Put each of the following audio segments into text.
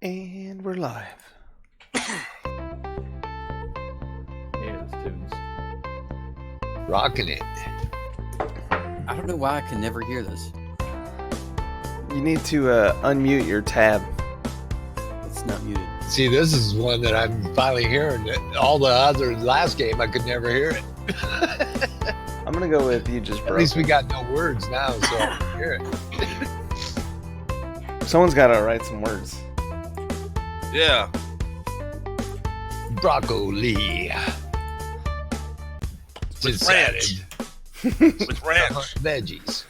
And we're live. Yeah, this tune's rocking it. I don't know why I can never hear this. You need to unmute your tab. It's not muted. See, this is one that I'm finally hearing. All the other last game, I could never hear it. I'm gonna go with you just broke. At least we got no words now, so I can hear it. Someone's got to write some words. yeah. Broccoli. With Just ranch. salad. With ranch. Veggies.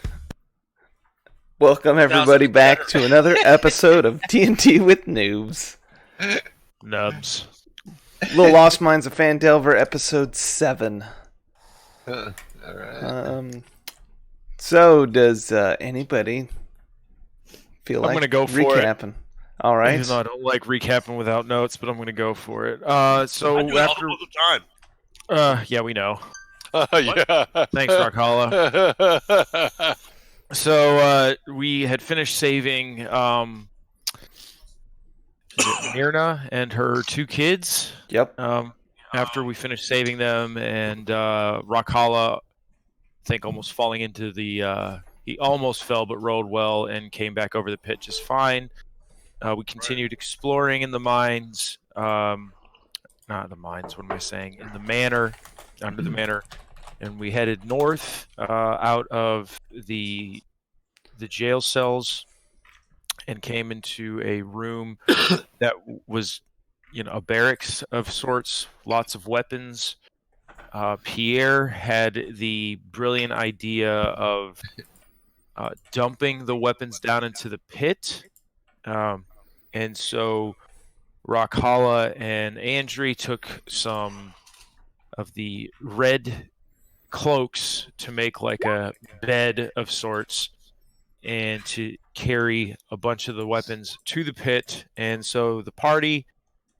Welcome everybody Sounds back better. to another episode of TNT with Newbs. Nubs. Little Lost Minds of Phandelver, episode 7. All right. So does anybody feel I'm like gonna go for it. recapping? All right. Even though I don't like recapping without notes, but I'm going to go for it. So I do it after, all the time. yeah, we know. Yeah. Thanks, Rockholla. So we had finished saving Myrna and her 2 kids. Yep. After we finished saving them, and Rockholla, I think, almost falling into the. He almost fell, but rolled well and came back over the pit just fine. We continued exploring in the mines, not in the mines, what am I saying? In the manor, under the manor, and we headed north out of the jail cells and came into a room that was, a barracks of sorts, lots of weapons. Pierre had the brilliant idea of dumping the weapons down into the pit. And so Rockholla and Andri took some of the red cloaks to make like a bed of sorts and to carry a bunch of the weapons to the pit. And so the party,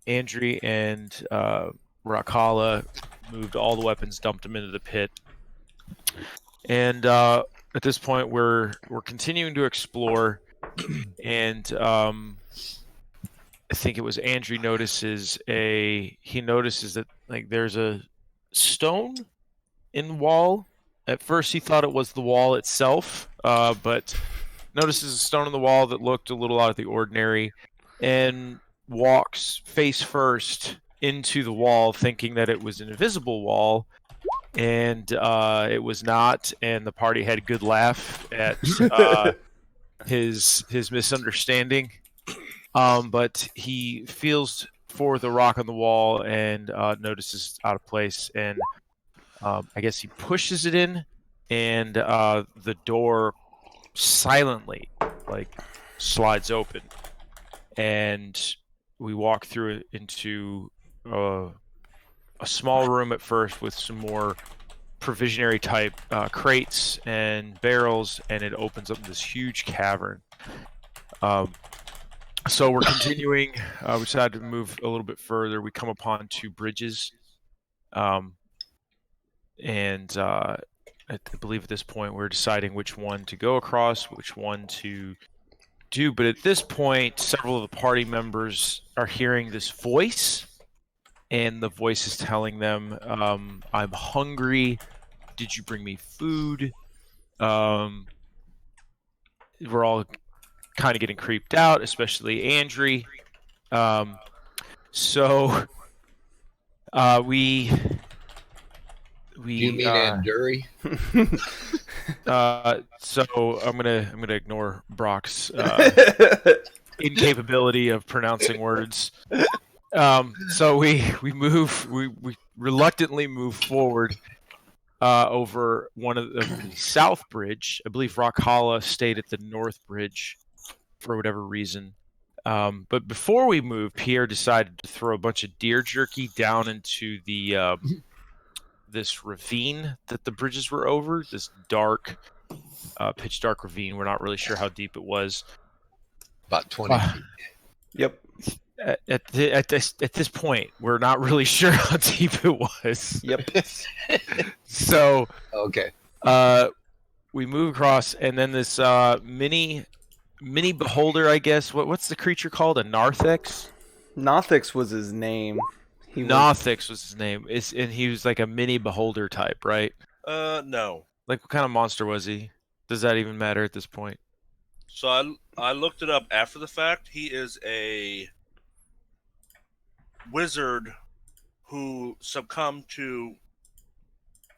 Andri and Rockholla, moved all the weapons, dumped them into the pit. And at this point, we're continuing to explore, and I think it was Andrew notices that like there's a stone in the wall. At first he thought it was the wall itself, but notices a stone in the wall that looked a little out of the ordinary, and walks face first into the wall thinking that it was an invisible wall, and it was not, and the party had a good laugh at his misunderstanding. But he feels for the rock on the wall and notices it's out of place, and I guess he pushes it in, and the door silently slides open, and we walk through it into a small room at first with some more provisionary type crates and barrels, and it opens up this huge cavern. So we're continuing. We decided to move a little bit further. We come upon 2 bridges, and I believe at this point we're deciding which one to go across, which one to do. But at this point, several of the party members are hearing this voice, and the voice is telling them, "I'm hungry. Did you bring me food?" We're all kind of getting creeped out, especially Andri. So we You mean Anduri? So I'm gonna ignore Brock's incapability of pronouncing words. So we reluctantly move forward over one of the south bridge. I believe Rockholla stayed at the north bridge for whatever reason. But before we moved, Pierre decided to throw a bunch of deer jerky down into the this ravine that the bridges were over. This dark, pitch dark ravine. We're not really sure how deep it was. About 20 feet. Yep. At this point, we're not really sure how deep it was. Yep. So Okay. we move across, and then this mini mini beholder, I guess. What's the creature called? A narthex? Nothix was his name. Nothix was his name. And he was like a mini beholder type, right? No. Like, what kind of monster was he? Does that even matter at this point? So I looked it up after the fact. He is a wizard who succumbed to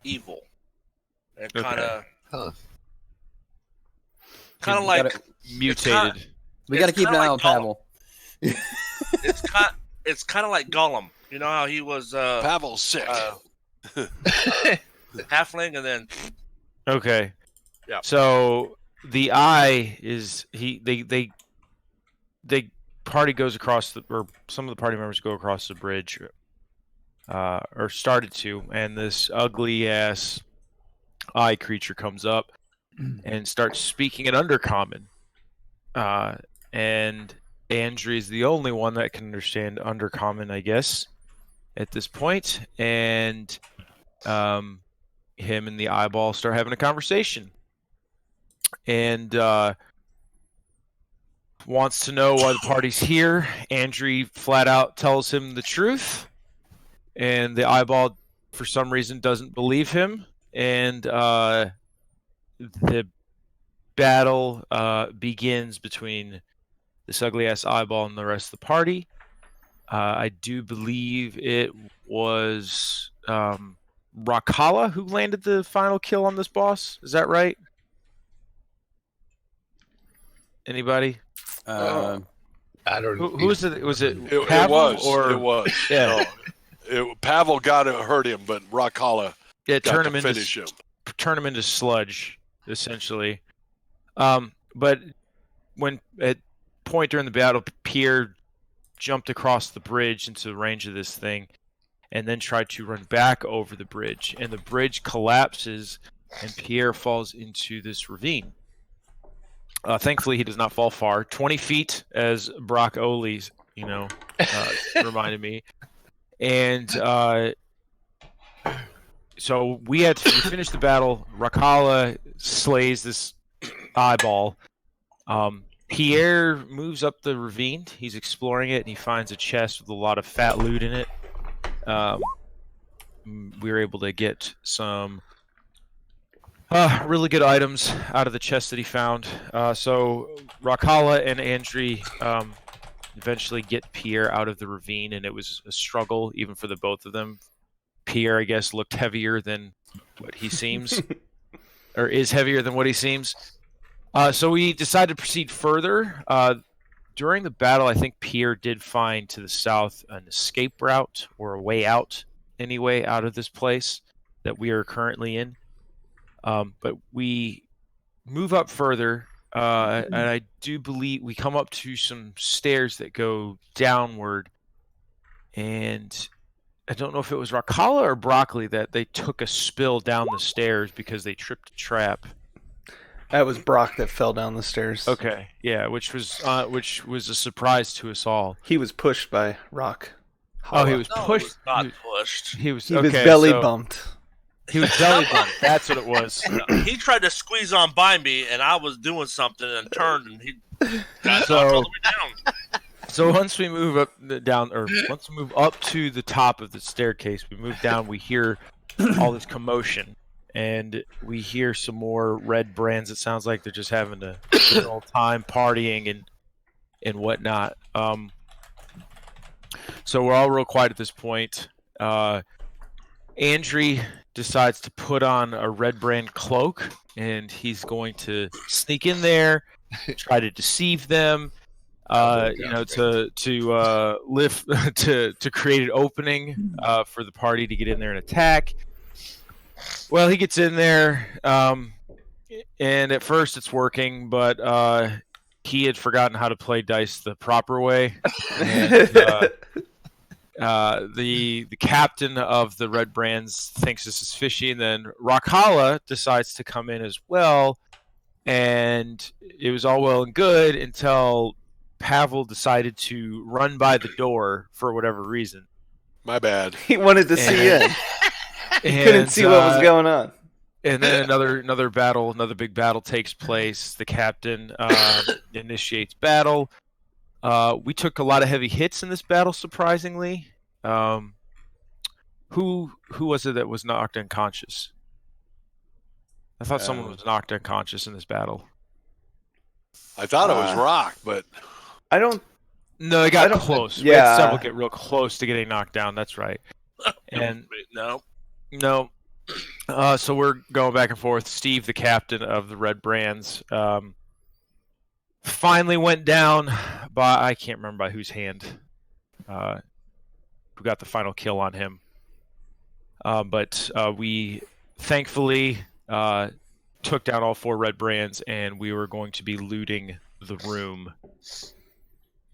evil, and kind of like mutated. We got to it's keep an kinda eye like on Pavel. it's kind of like Gollum. You know how he was Pavel's sick. halfling, and then Okay. Yeah. So the eye is they party goes across or some of the party members go across the bridge, or started to, and this ugly ass eye creature comes up and starts speaking in Undercommon, and Andrew is the only one that can understand Undercommon, I guess, at this point, and him and the eyeball start having a conversation, and wants to know why the party's here. Andrew flat out tells him the truth, and the eyeball, for some reason, doesn't believe him, and the battle begins between this ugly ass eyeball and the rest of the party. I do believe it was Rakala who landed the final kill on this boss. Is that right? Anybody? I don't. Who was it? Was it It Pavel was. or It was. Yeah. No, Pavel got to hurt him, but Rakala yeah? got Turn to him into finish him. turn him into sludge, essentially. But when at point during the battle, Pierre jumped across the bridge into the range of this thing, and then tried to run back over the bridge, and the bridge collapses, and Pierre falls into this ravine. Thankfully, he does not fall far. 20 feet, as Brock Ole's, reminded me. And so we finish the battle. Rakala slays this eyeball. Pierre moves up the ravine. He's exploring it, and he finds a chest with a lot of fat loot in it. We were able to get some really good items out of the chest that he found. So Rakala and Andri eventually get Pierre out of the ravine, and it was a struggle even for the both of them. Pierre, I guess, looked heavier than what he seems, or is heavier than what he seems. So we decided to proceed further. During the battle, I think Pierre did find to the south an escape route, or a way out, anyway, out of this place that we are currently in. But we move up further, and I do believe we come up to some stairs that go downward. And I don't know if it was Rakala or Broccoli that they took a spill down the stairs because they tripped a trap. That was Brock that fell down the stairs. Okay, yeah, which was a surprise to us all. He was pushed by Rock. Oh, he was no, pushed. it was not pushed. He was He was belly so bumped. He was belly bumped. That's what it was. He tried to squeeze on by me, and I was doing something and turned, and he got So- all the way down. So once we move once we move up to the top of the staircase, we move down. We hear all this commotion, and we hear some more red brands. It sounds like they're just having a good old time partying and whatnot. So we're all real quiet at this point. Andri decides to put on a red brand cloak, and he's going to sneak in there, try to deceive them. To create an opening for the party to get in there and attack. Well, he gets in there, and at first it's working, but he had forgotten how to play dice the proper way. And, the captain of the Red Brands thinks this is fishy, and then Rakala decides to come in as well, and it was all well and good until Pavel decided to run by the door for whatever reason. My bad. He wanted to see in. He couldn't see what was going on. And then another battle, another big battle takes place. The captain initiates battle. We took a lot of heavy hits in this battle, surprisingly. Who was it that was knocked unconscious? I thought someone was knocked unconscious in this battle. I thought it was Rock, but I don't. No, it got close. We Yeah. had several get real close to getting knocked down. That's right. And No. so we're going back and forth. Steve, the captain of the Red Brands, finally went down by, I can't remember by whose hand. Who got the final kill on him. But we thankfully took down all 4 Red Brands, and we were going to be looting the room.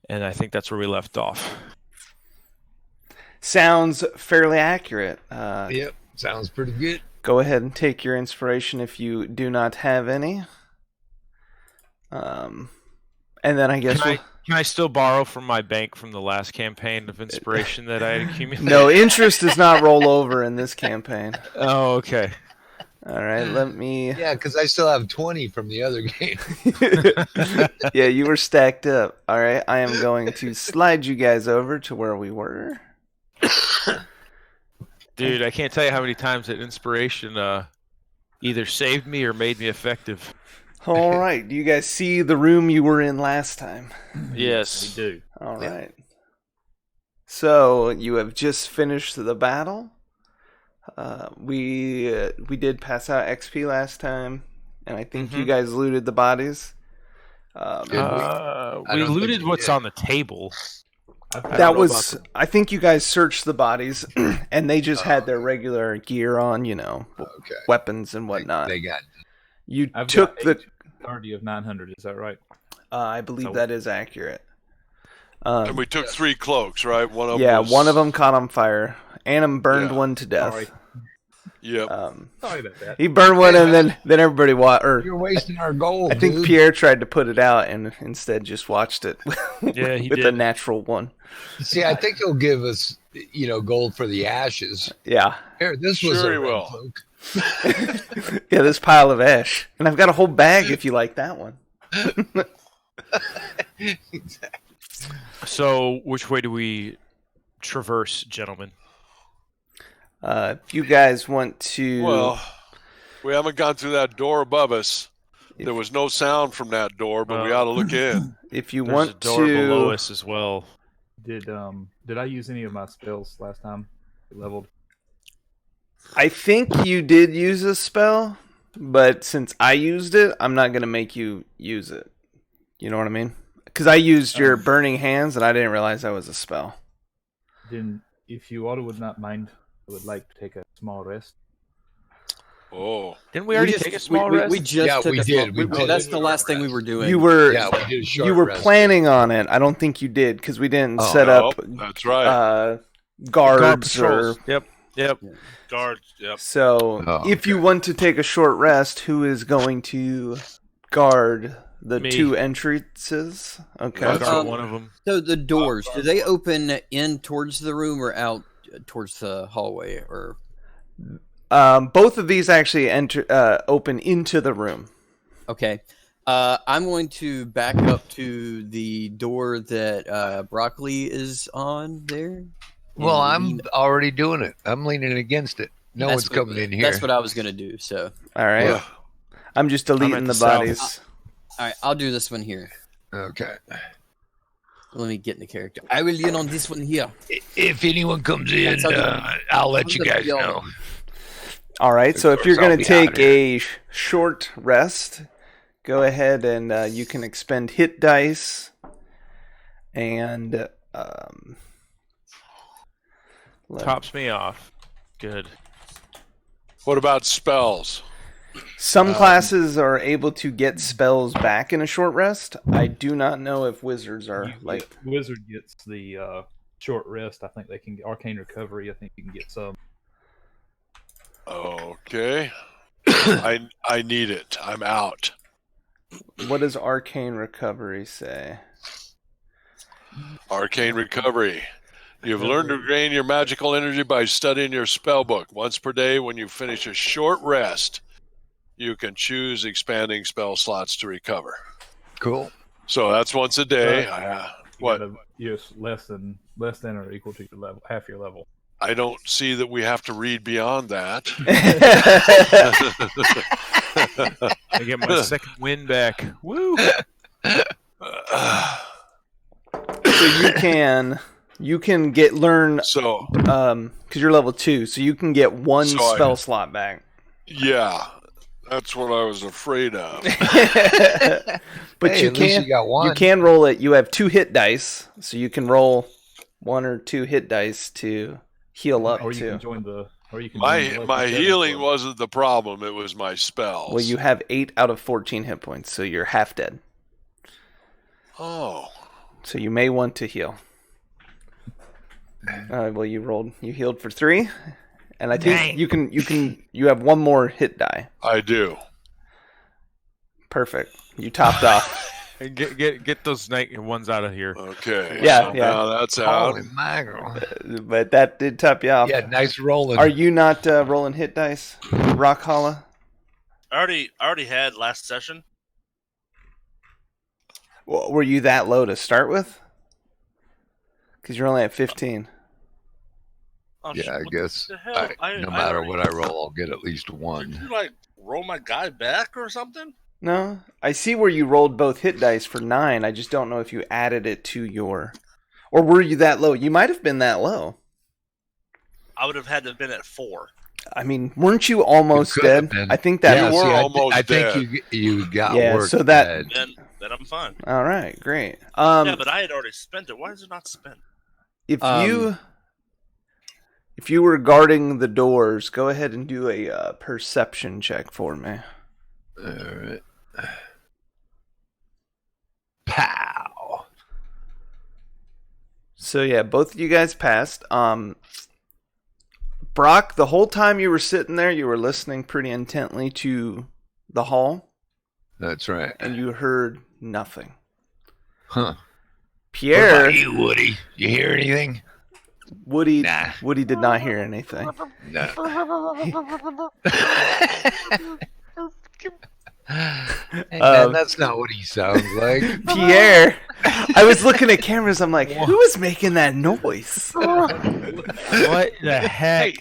And I think that's where we left off. Sounds fairly accurate. Yep, sounds pretty good. Go ahead and take your inspiration if you do not have any. And then I guess Can I still borrow from my bank from the last campaign of inspiration that I had accumulated? no, interest does not roll over in this campaign. Oh, okay. All right, let me. Yeah, because I still have 20 from the other game. Yeah, you were stacked up. All right, I am going to slide you guys over to where we were. Dude, I can't tell you how many times that inspiration either saved me or made me effective. All right, do you guys see the room you were in last time? Yes. We do. All right. So you have just finished the battle. We did pass out XP last time, and I think you guys looted the bodies. We looted what's on the table. That was, I think you guys searched the bodies, and they just had their regular gear on, Okay. weapons and whatnot. They got. You I've took got the. party of 900. Is that right? I believe So- that is accurate. and we took 3 cloaks, right? One of them. Yeah, was, one of them caught on fire. Annam burned Yeah. one to death. Sorry. Yep. Sorry about that. He burned one, and then everybody watched. You're wasting our gold. I think dude. Pierre tried to put it out and instead just watched it Yeah, he with a did. natural one. See, I think he'll give us, gold for the ashes. Yeah. Here, this was Sure a he red will. cloak. Yeah, this pile of ash. And I've got a whole bag if you like that one. So, which way do we traverse, gentlemen? If you guys want to... Well, we haven't gone through that door above us. There was no sound from that door, but we ought to look in. if you There's want a door below to... us as well. Did I use any of my spells last time? Leveled. I think you did use a spell, but since I used it, I'm not going to make you use it. You know what I mean? Because I used your Burning Hands, and I didn't realize that was a spell. Then, if you all would not mind, I would like to take a small rest. Oh, Didn't we already take a small rest? We just Yeah, took we a did. small- We did. That's the last thing we were doing. You were... Yeah, we did a short You were rest. planning on it. I don't think you did, because we didn't Oh, set up that's right. guards or... patrols. Yep. Guards. Yep. So, Oh, if you want to take a short rest, who is going to guard the Me. 2 entrances? Okay. That's Guard one of them. So the doors, do they open in towards the room or out towards the hallway? Or Both of these actually open into the room. okay, I'm going to back up to the door that Broccoli is on there. Well, And I'm lean- already doing it. I'm leaning against it. No that's one's what- coming in here. That's what I was gonna do. So, All right. Yeah. I'm just at deleting the the south. bodies. all right, I'll do this one here. Okay. Let me get in the character. I will lean on this one here. If anyone comes in, That's okay. I'll let you I'm gonna guys be on know. All right. So, if course you're going I'll to be out take a short rest, go ahead and you can expend hit dice. And Tops me off. Good. What about spells? some classes are able to get spells back in a short rest. I do not know if wizards are Wizard gets the short rest. I think they can get arcane recovery. I think you can get some. Okay. I need it. I'm out. What does arcane recovery say? Arcane recovery. You've learned to gain your magical energy by studying your spell book. Once per day, when you finish a short rest, you can choose expanding spell slots to recover. Cool. So that's once a day. What? Yes, less than or equal to your level, half your level. I don't see that we have to read beyond that. I get my second win back. Woo! So you can learn So because you're level 2, so you can get one So spell slot back. yeah, that's what I was afraid of. But Hey, you at least can you got one. you can roll it. You have 2 hit dice, so you can roll 1 or 2 hit dice to heal up Or you too. can join the. Or you can. My join the level my 7 healing club. wasn't the problem; it was my spells. Well, you have 8 out of 14 hit points, so you're half dead. Oh, So you may want to heal. Well, you healed for 3, and I think you have 1 more hit die. I do. Perfect. You topped off. Get those night ones out of here. Okay. Yeah, so yeah. Now that's out. Holy mackerel. But that did top you off. Yeah, nice rolling. Are you not rolling hit dice, Rock Holla? I already had last session. Well, were you that low to start with? Because you're only at 15. Oh, Yeah, I what guess the hell? no I matter already- what I roll, I'll get at least Did one. you like roll my guy back or something? No, I see where you rolled both hit dice for 9. I just don't know if you added it to your, or were you that low? You might have been that low. I would have had to have been at 4. I mean, weren't you almost You could have dead? been. I think that. Yeah, You were see, almost I think dead. you got Yeah, work. so that- dead. Then I'm fine. All right, great. Yeah, but I had already spent it. Why is it not spent? If you were guarding the doors, go ahead and do a perception check for me. All right. Pow. So yeah, both of you guys passed. Brock, the whole time you were sitting there, you were listening pretty intently to the hall, That's right. and you heard nothing. Huh. What Pierre, about you, Woody? You hear anything? Woody Nah. did not hear anything. No. Hey, man, that's not what he sounds like. Pierre, I was looking at cameras. I'm like, who is making that noise? What the heck?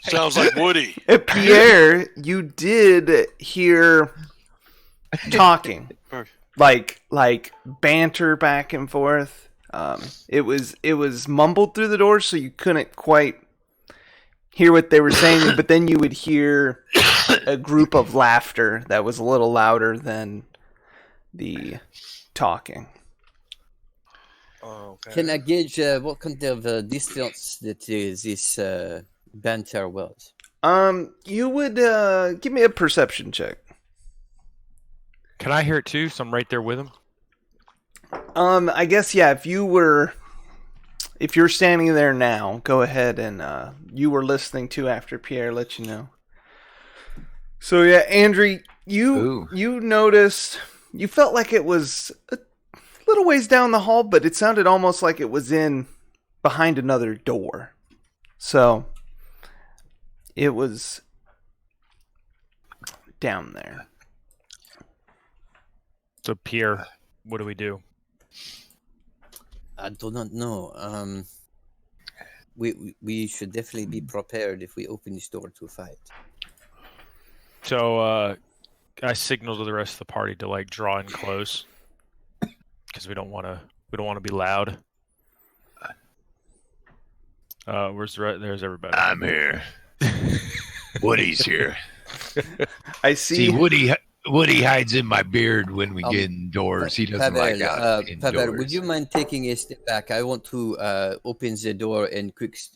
Sounds like Woody. Pierre, you did hear talking, like banter back and forth. It was mumbled through the door, so you couldn't quite hear what they were saying. But then you would hear a group of laughter that was a little louder than the talking. Oh, okay. Can I gauge what kind of distance that this banter was? You would give me a perception check. Can I hear it too? So I'm right there with him. I guess yeah. If you're standing there now, go ahead and you were listening to after Pierre let you know. So yeah, Andrew, you noticed, you felt like it was a little ways down the hall, but it sounded almost like it was in behind another door. So it was down there. So Pierre, what do we do? I do not know. We should definitely be prepared if we open this door to fight. So I signal to the rest of the party to like draw in close because we don't want to be loud. There's everybody. I'm here. Woody's here. I See, Woody hides in my beard when we get indoors. He doesn't like out indoors. Pavel, would you mind taking a step back? I want to open the door and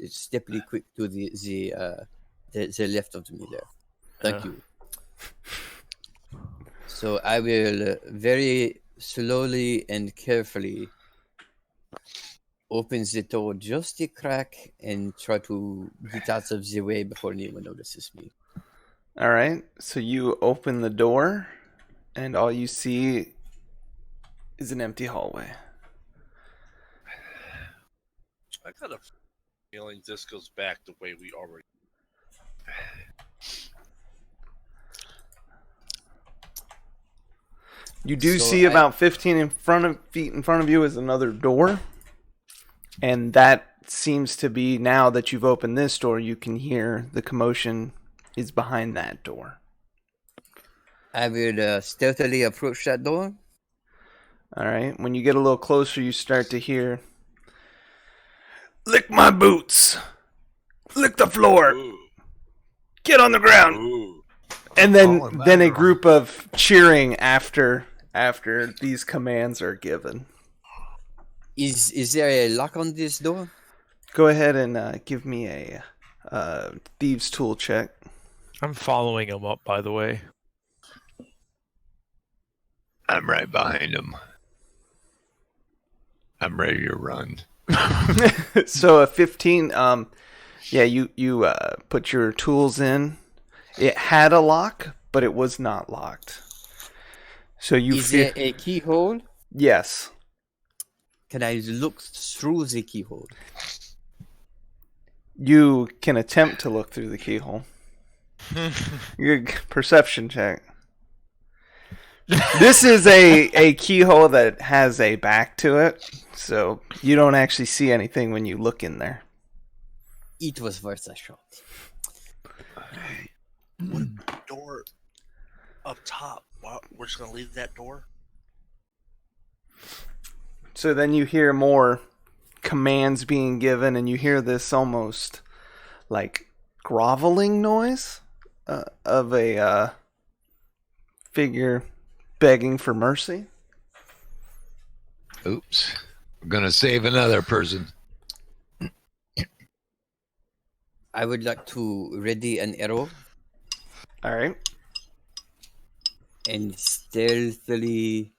step quick to the left of me there. Thank you. So I will very slowly and carefully open the door just a crack and try to get out of the way before anyone notices me. All right. So you open the door, and all you see is an empty hallway. I got a feeling this goes back the way we already. You do So see about 15 feet in front of you is another door. And that seems to be, now that you've opened this door, you can hear the commotion is behind that door. I will stealthily approach that door. All right. When you get a little closer, you start to hear, "Lick my boots. Lick the floor. Ooh. Get on the ground." Ooh. And Falling then a back. group of cheering after these commands are given. Is there a lock on this door? Go ahead and give me a thieves tool check. I'm following him up, by the way. I'm right behind him. I'm ready to run. So a 15. Yeah, you put your tools in. It had a lock, but it was not locked. So you Is there a keyhole? Yes. Can I look through the keyhole? You can attempt to look through the keyhole. Your perception check. This is a keyhole that has a back to it, so you don't actually see anything when you look in there. It was worth a shot. Door up top. Wow, we're just gonna leave that door. So then you hear more commands being given, and you hear this almost like groveling noise of a figure begging for mercy. Oops. We're going to save another person. I would like to ready an arrow All right. and stealthily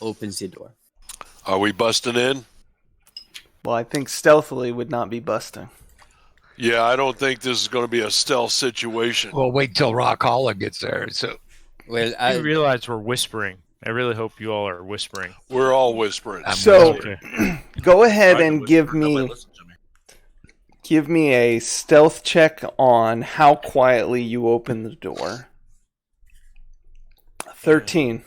open the door. Are we busting in? Well, I think stealthily would not be busting. Yeah, I don't think this is going to be a stealth situation. Well, wait till Rock Holla gets there. So Well, I I realize we're whispering. I really hope you all are whispering. We're all whispering. I'm So Okay. go ahead Try to and whisper, give nobody me listen to me. a stealth check on how quietly you open the door. 13.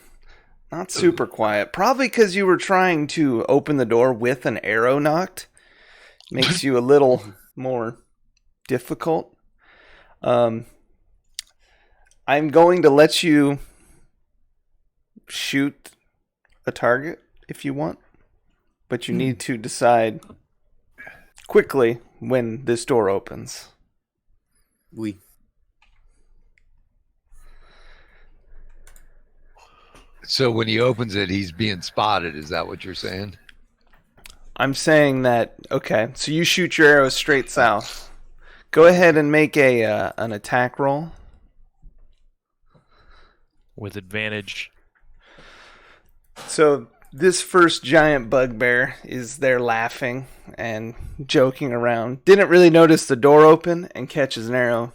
Not super quiet. Probably because you were trying to open the door with an arrow knocked. Makes you a little more difficult. I'm going to let you shoot a target if you want, but you need to decide quickly when this door opens. we So when he opens it, he's being spotted. Is that what you're saying? I'm saying that, okay, so you shoot your arrow straight south. Go ahead and make an attack roll. With advantage. So this first giant bugbear is there laughing and joking around. Didn't really notice the door open and catches an arrow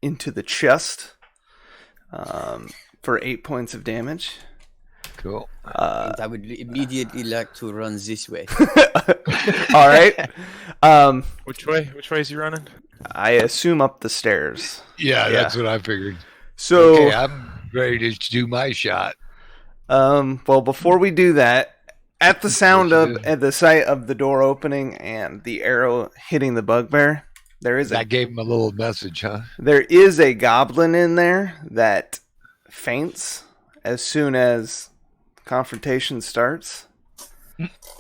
into the chest for 8 points of damage. Cool. and I would immediately like to run this way. All right. Which way? Which way is he running? I assume up the stairs. Yeah, that's what I figured. So, Okay, I'm ready to do my shot. well, before we do that, at the sound What you of, do? at the sight of the door opening and the arrow hitting the bugbear, there is That gave him a little message, huh? there is a goblin in there that faints as soon as confrontation starts,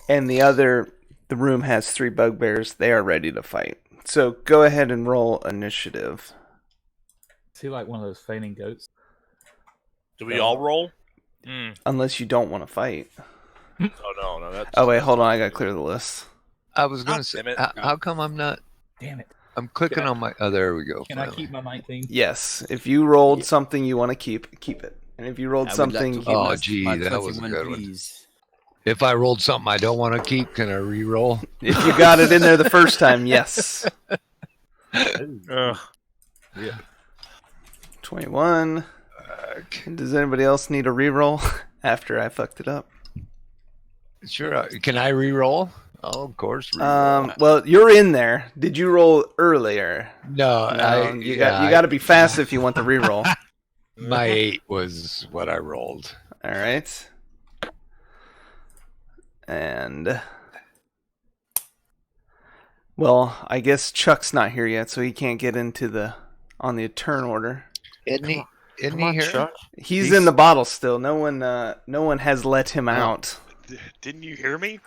and the room has 3 bugbears. They are ready to fight. So go ahead and roll initiative. Is he like one of those fainting goats? Do we all roll? Unless you don't want to fight. Oh no, that's. Oh wait, hold on. I gotta clear the list. I was going God to say, damn it. how come I'm not? Damn it! I'm clicking on my. Oh, there we go. Can I finally. keep my 19? Yes, if you rolled something you want to keep it. And if you rolled I would like something, to keep Oh, my- gee, my that was a 21, good one. please. If I rolled something I don't want to keep, can I re-roll? if you got it in there the first time, yes. Ugh. 21. Does anybody else need a reroll after I fucked it up? Sure. Can I re-roll? Oh, of course. Re-roll. Well, you're in there. Did you roll earlier? no, No, you got to be fast if you want the reroll. My 8 was what I rolled. All right. And well, I guess Chuck's not here yet, so he can't get into on the turn order. Isn't he? Isn't Come he on, here? Chuck. He's in the bottle still. No one has let him out. Didn't you hear me?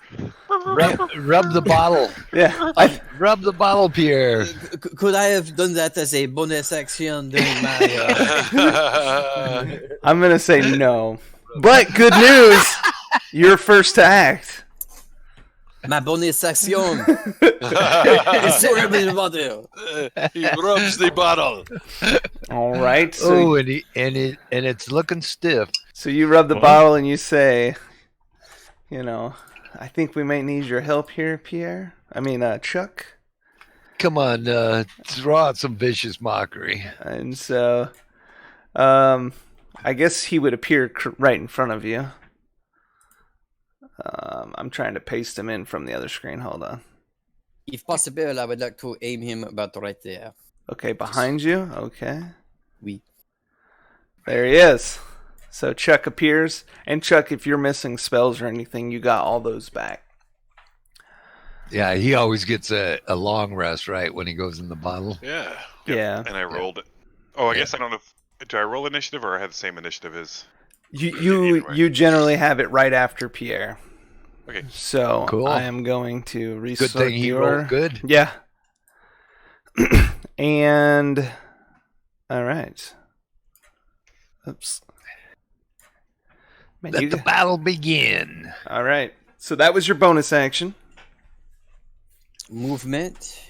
Rub the bottle. Yeah. Rub the bottle, Pierre. Could I have done that as a bonus action during my? I'm gonna say no. But good news, you're first to act. Ma bonus action. It's so rubbing the bottle. He rubs the bottle. All right. So, and it's looking stiff. so you rub the bottle and you say, I think we might need your help here, Pierre. I mean, Chuck. Come on, throw out some vicious mockery. And so, I guess he would appear right in front of you. I'm trying to paste him in from the other screen. Hold on. If possible, I would like to aim him about right there. Okay, behind you. Okay. Oui. There he is. So Chuck appears. And Chuck, if you're missing spells or anything, you got all those back. Yeah, he always gets a long rest, right, when he goes in the bottle. Yeah. Yeah. And I rolled it. Oh, I guess I don't know. Do I roll initiative or I have the same initiative as? You generally have it right after Pierre. Okay. So Cool. I am going to Good restart thing he your... rolled good. Yeah. And all right. Oops. Man, Let the battle begin. All right. So that was your bonus action. Movement.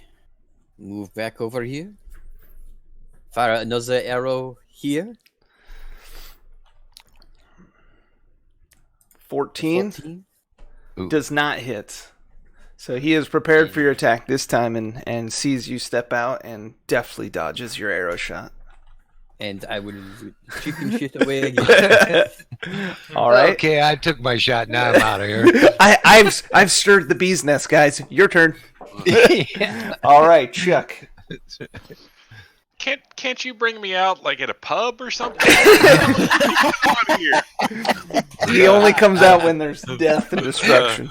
Move back over here. Fire another arrow here. 14 14. Ooh. does not hit. So he is prepared for your attack this time and sees you step out and deftly dodges your arrow shot. And I will chicken shit away again. All right. Okay, I took my shot. Now I'm out of here. I've stirred the bee's nest, guys. Your turn. All right, Chuck. Can't you bring me out like at a pub or something? Come on here. He only comes out when there's death and destruction.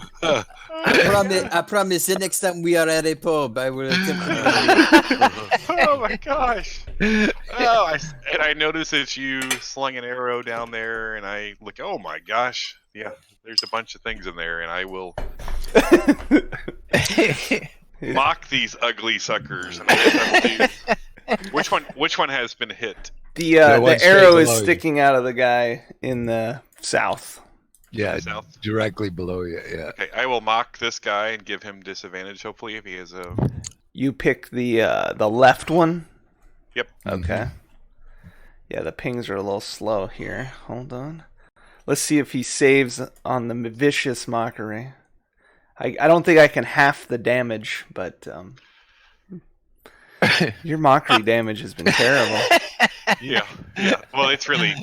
I promise the next time we are at a pub, I will attempt to... Oh my gosh! Oh, I noticed that you slung an arrow down there, and I look. Oh my gosh! Yeah, there's a bunch of things in there, and I will mock these ugly suckers. And I guess I will do. Which one has been hit? The arrow is sticking out of the guy in the south. Yeah, South? directly below you. Yeah. Okay, I will mock this guy and give him disadvantage. Hopefully, if he has a. You pick the left one. Yep. Okay. Yeah, the pings are a little slow here. Hold on. Let's see if he saves on the vicious mockery. I don't think I can half the damage, but your mockery damage has been terrible. Yeah. Well, it's really.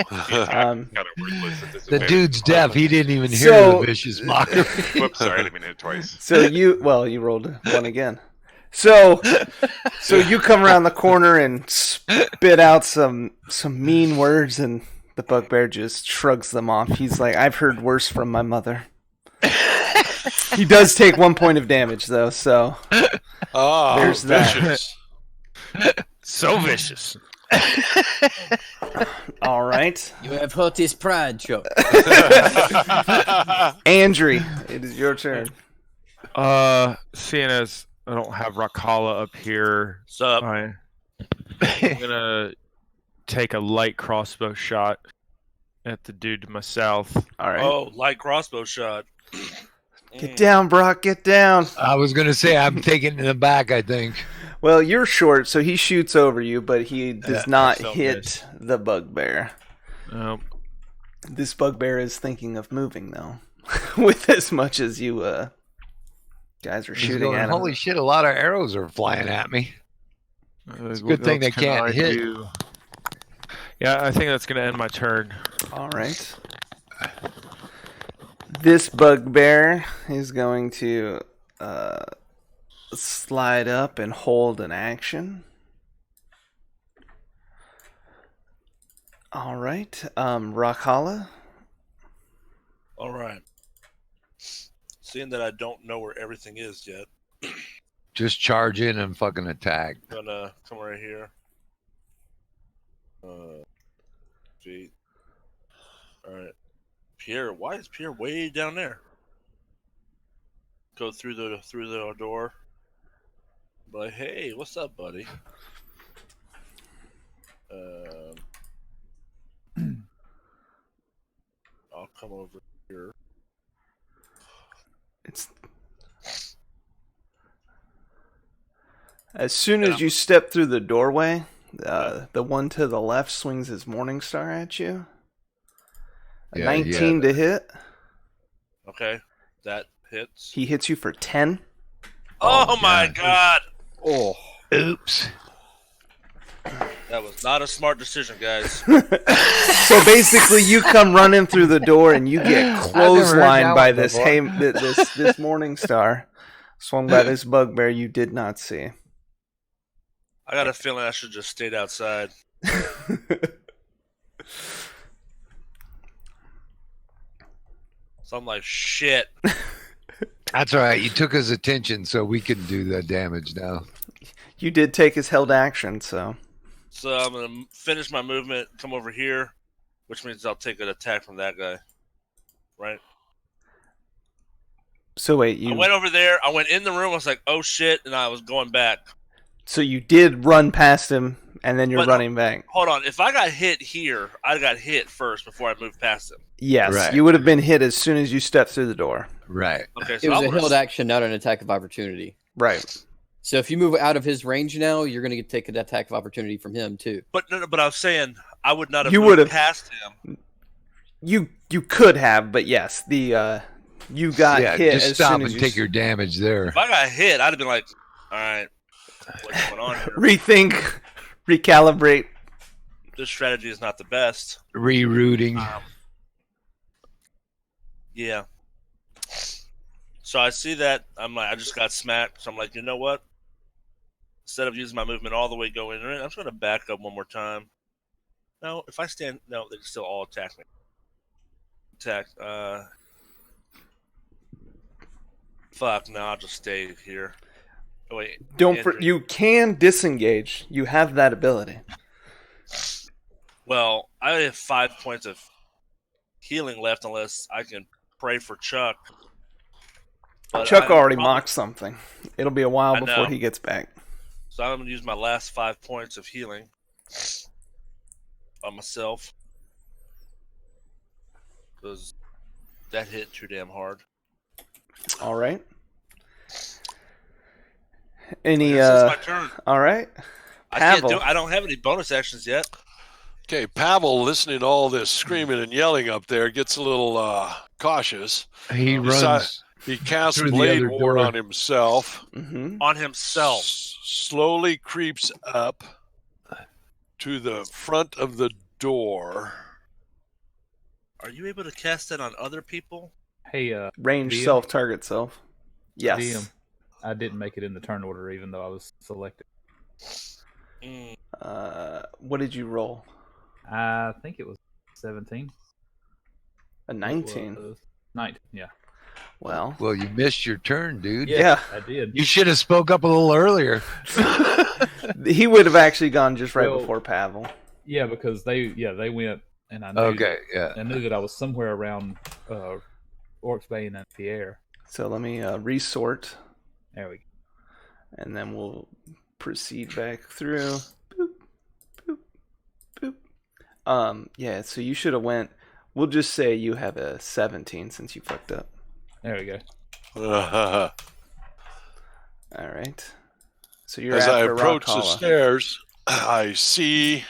Kind of worthless at this The event. dude's deaf. He didn't even hear So- the vicious mockery. Whoops, sorry, I didn't mean to hit it twice. So you rolled one again. So you come around the corner and spit out some mean words, and the bugbear just shrugs them off. He's like, "I've heard worse from my mother." He does take 1 point of damage though, so there's that. Vicious. So vicious. All right, You have hurt his pride, Chuck. Andrew, it is your turn. Seeing as I don't have Rakala up here, Sup? I'm gonna take a light crossbow shot at the dude to my south. All right, Oh, light crossbow shot. get down, Brock. Get down. I was going to say, I'm taking it in the back, I think. Well, you're short, so he shoots over you, but he does not so hit the bugbear. This bugbear is thinking of moving, though, with as much as you guys are He's shooting going, at him. holy shit, a lot of arrows are flying at me. It's a good thing they can't hit. Yeah, I think that's gonna end my turn. All right. This bugbear is going to slide up and hold an action. All right. Rakala. All right. Seeing that I don't know where everything is yet, Just charge in and fucking attack. I'm gonna come right here. Feet. All right, Pierre. Why is Pierre way down there? Go through the door. Be like, hey, what's up, buddy? I'll come over here. It's as soon as you step through the doorway, the one to the left swings his morning star at you. A 19 to hit. Okay, that hits. He hits you for 10. Oh my god! Oh, Oops. That was not a smart decision, guys. So basically, you come running through the door and you get clotheslined by this this morning star, swung by this bugbear you did not see. I got a feeling I should just stayed outside. So I'm like, shit. That's all right. You took his attention, so we can do the damage now. You did take his held action, so. So I'm gonna finish my movement, come over here, which means I'll take an attack from that guy. Right? So wait, I went over there, I went in the room, I was like, oh shit, and I was going back. So you did run past him, and then you're running back. Hold on, if I got hit here, I got hit first before I moved past him. Yes, Right. you would have been hit as soon as you stepped through the door. Right. Okay, so it was I'm a held action, not an attack of opportunity. Right. So if you move out of his range now, you're going to take an attack of opportunity from him too. But no, but I was saying I would not have You moved would've- past him. You could have, but yes, the you got hit just as stop soon as and you take your damage there. If I got hit, I'd have been like, all right, what's going on here? rethink, recalibrate. This strategy is not the best. Rerouting. Yeah. So I see that. I'm like, I just got smacked. So I'm like, you know what? Instead of using my movement all the way going in, I'm just going to back up one more time. No, if I stand, no, they still all attack me. Attack. Fuck, no, I'll just stay here. Oh, wait. You can disengage. You have that ability. Well, I have 5 points of healing left unless I can pray for Chuck. But Chuck already mocked something. It'll be a while I before know. he gets back. So I'm going to use my last 5 points of healing on myself. Because that hit too damn hard. All right. Any This is my turn. all right. I don't have any bonus actions yet. Okay, Pavel, listening to all this screaming and yelling up there, gets a little cautious. He runs. He casts through the Blade other Ward door. on himself. Mm-hmm. On himself. Slowly creeps up to the front of the door. Are you able to cast that on other people? Hey, Range DM? self, target self. Yes. DM. I didn't make it in the turn order, even though I was selected. What did you roll? I think it was 17. A 19. 19, yeah. Well, Well, you missed your turn, dude. yeah. I did. You should have spoke up a little earlier. He would have actually gone just right Well, before Pavel. Yeah, because they went, and I knew Okay, yeah. I knew that I was somewhere around Orcs Bay and Pierre. So let me resort, There we go. and then we'll proceed back through. Boop, boop, boop. Yeah. So you should have went. We'll just say you have a 17 since you fucked up. There we go. All right. So you're As I after approach the Rockholla. stairs, I see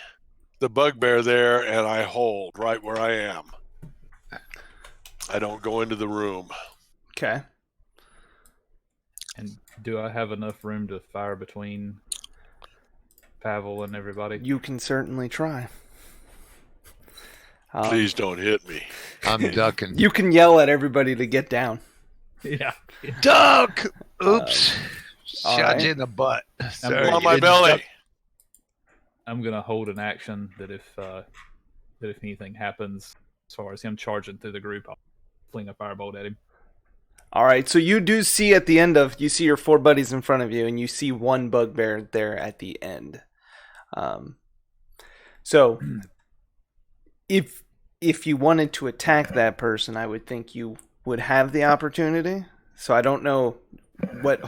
the bugbear there, and I hold right where I am. I don't go into the room. Okay. And do I have enough room to fire between Pavel and everybody? You can certainly try. Please don't hit me. I'm ducking. You can yell at everybody to get down. Yeah. Duck! Oops. all Shot right. you in the butt. Sorry. On my It's belly. I'm gonna hold an action that if anything happens, as far as him charging through the group, I'll fling a firebolt at him. All right, so you do see at the end of, you see your 4 buddies in front of you, and you see one bugbear there at the end. So if you wanted to attack that person, I would think you would have the opportunity. So I don't know what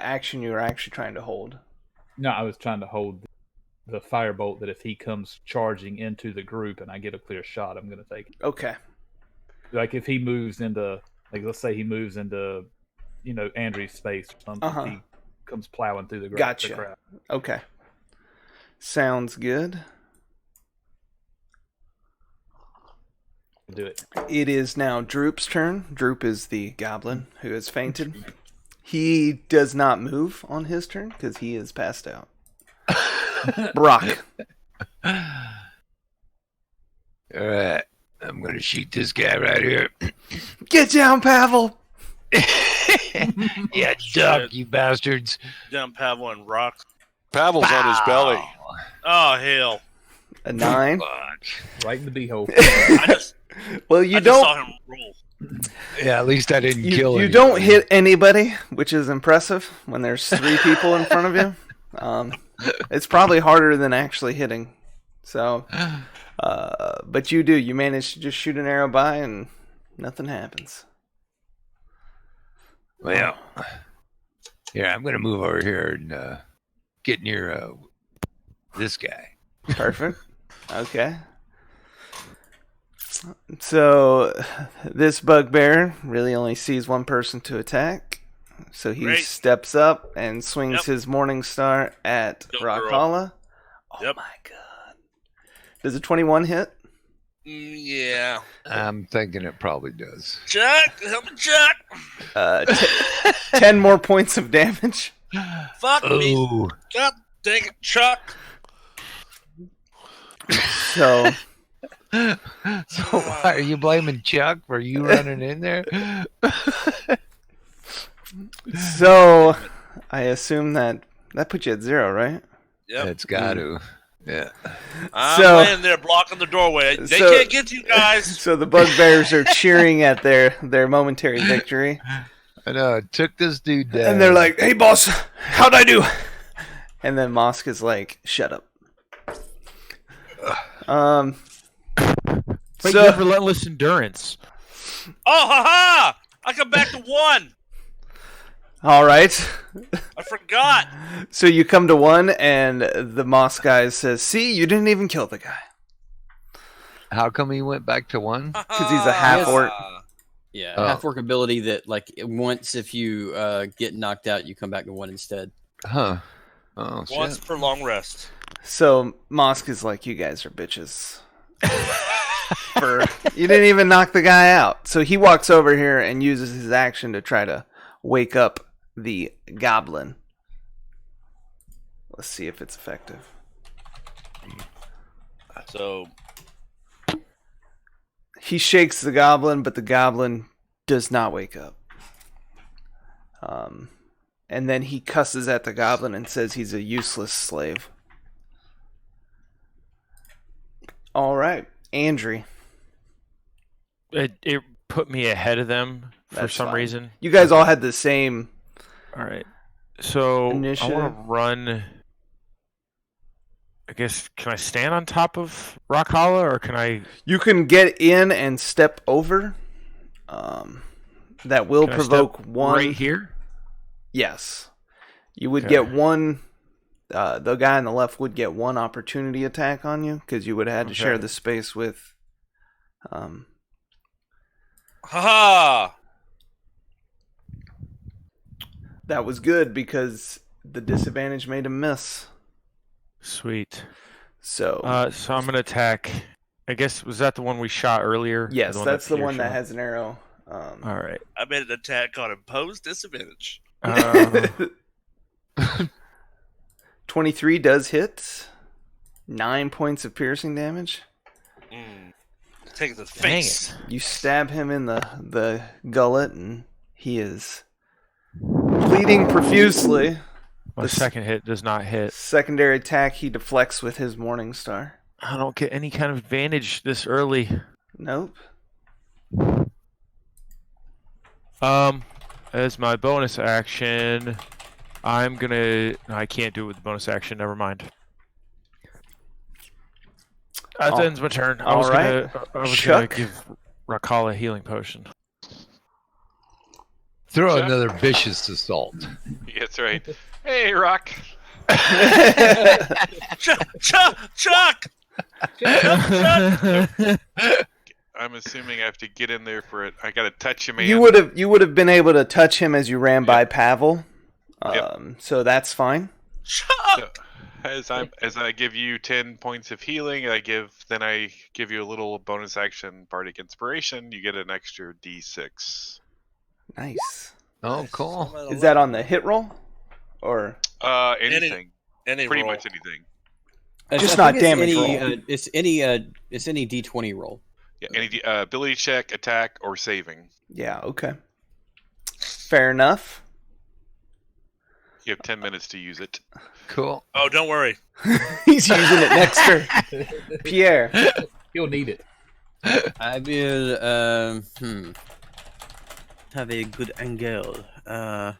action you were actually trying to hold. No, I was trying to hold the firebolt that if he comes charging into the group and I get a clear shot, I'm going to take it. Okay. Like if he moves into, like let's say he moves into, Andrew's space or something. He comes plowing through the Gotcha. the crowd. Okay. Sounds good. Do it. It is now Droop's turn. Droop is the goblin who has fainted. He does not move on his turn because he is passed out. Brock. All right. I'm going to shoot this guy right here. Get down, Pavel! Yeah, duck, you bastards. Down Pavel and rock. Pavel's on his belly. Oh hell! A 9. Right in the beehole. Well, I just saw him roll. Yeah, at least I didn't kill him. You don't hit anybody, which is impressive when there's 3 people in front of you. It's probably harder than actually hitting. So, but you do. You manage to just shoot an arrow by and nothing happens. Well, yeah, I'm going to move over here and get near this guy. Perfect. Okay. So this bugbear really only sees one person to attack. So he steps up and swings his Morning Star at Rockhala. Oh my god. Does a 21 hit? Yeah. I'm thinking it probably does. Chuck, help me, Chuck. 10 more points of damage. Fuck me. God dang it, Chuck. So why are you blaming Chuck for you running in there? So I assume that puts you at 0, right? Yep. It's got to. Yeah. I'm laying there blocking the doorway. They can't get you guys. So the bugbears are cheering at their momentary victory. I know. It took this dude down. And they're like, "Hey, boss, how'd I do?" And then Mosk is like, "Shut up." But you have relentless endurance. Oh, ha! I come back to 1. All right. I forgot. So you come to 1, and the Moss guy says, "See, you didn't even kill the guy." How come he went back to 1? Because he's a half-orc. Yeah, half-orc ability that, like, once if you get knocked out, you come back to 1 instead. Huh. Oh, Once shit. per long rest. So Mosk is like, "You guys are bitches." You didn't even knock the guy out. So he walks over here and uses his action to try to wake up the goblin. Let's see if it's effective. So he shakes the goblin, but the goblin does not wake up. And then he cusses at the goblin and says he's a useless slave. All right, Andrew. It put me ahead of them for some reason. You guys all had the same. All right. So initiative. I want to run. I guess, can I stand on top of Rockhala, or can I? You can get in and step over. That will provoke one. Right here? Yes. You would get one. The guy on the left would get one opportunity attack on you because you would have had to share the space with. Ha! That was good because the disadvantage made him miss. Sweet. So. So I'm gonna attack. I guess was that the one we shot earlier? Yes, that's the one that has an arrow. All right. I made an attack on imposed disadvantage. 23 does hit. 9 points of piercing damage. Take the face. You stab him in the gullet, and he is bleeding profusely. My second hit does not hit. Secondary attack, he deflects with his Morning Star. I don't get any kind of advantage this early. Nope. As my bonus action, I'm gonna. I can't do it with the bonus action. Never mind. That All- ends my turn. I all was right. gonna Chuck? give Rakala a healing potion. Throw Chuck? another vicious assault. Yeah, that's right. Hey, Rock. Chuck! I'm assuming I have to get in there for it. I gotta touch him. You would have been able to touch him as you ran by Pavel. So that's fine. Chuck! So, as I give you 10 points of healing, I give you a little bonus action bardic inspiration. You get an extra D6. Nice. Oh, cool. Is that on the hit roll? Or Anything. Any Pretty roll. much anything. Just I not think damage it's roll. it's any D20 roll. Yeah, any ability check, attack, or saving. yeah, okay. Fair enough. You have 10 minutes to use it. Cool. Oh, don't worry. He's using it next turn. Pierre. He'll need it. I will have a good angle. I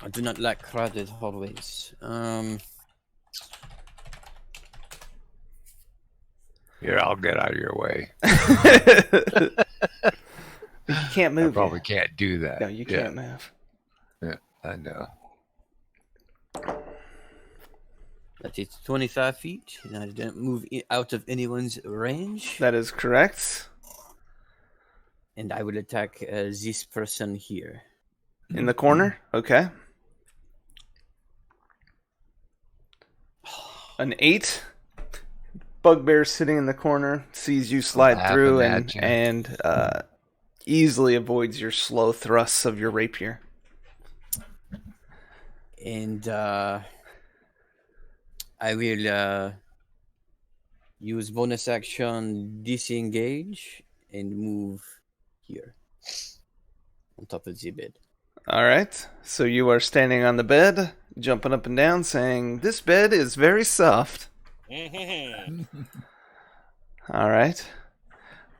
do not like crowded hallways. Here, I'll get out of your way. You can't move. I probably yet. can't do that. No, you can't move. Yeah, I know. That is 25 feet, and I don't move out of anyone's range. That is correct. And I will attack this person here. In the corner? Okay. An 8. Bugbear sitting in the corner, sees you slide Laughing through at you. and easily avoids your slow thrusts of your rapier. And I will use bonus action disengage and move here on top of the bed. All right. So you are standing on the bed, jumping up and down, saying, "This bed is very soft." All right.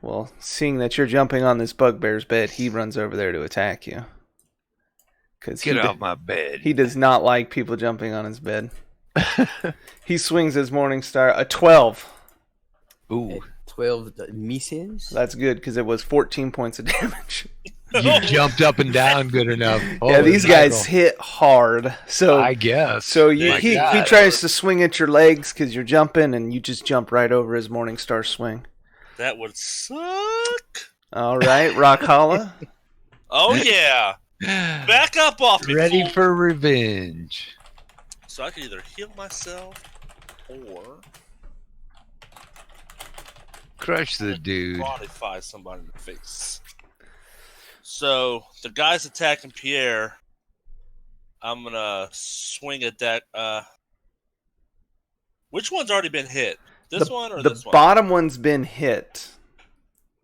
Well, seeing that you're jumping on this bugbear's bed, he runs over there to attack you. Get off my bed. He does not like people jumping on his bed. He swings his morning star, a 12. Ooh. 12 misses. That's good because it was 14 points of damage. You jumped up and down good enough. Yeah, Holy these guys mackerel. hit hard. So I guess. So My he God. tries to swing at your legs because you're jumping, and you just jump right over his morning star swing. That would suck. All right, Rockhala. Oh, yeah. Back up off me. Ready fool. for revenge. So I can either heal myself or Crush the dude. modify somebody in the face. So the guy's attacking Pierre. I'm gonna swing at that. Which one's already been hit? This one or the this one? bottom one's been hit.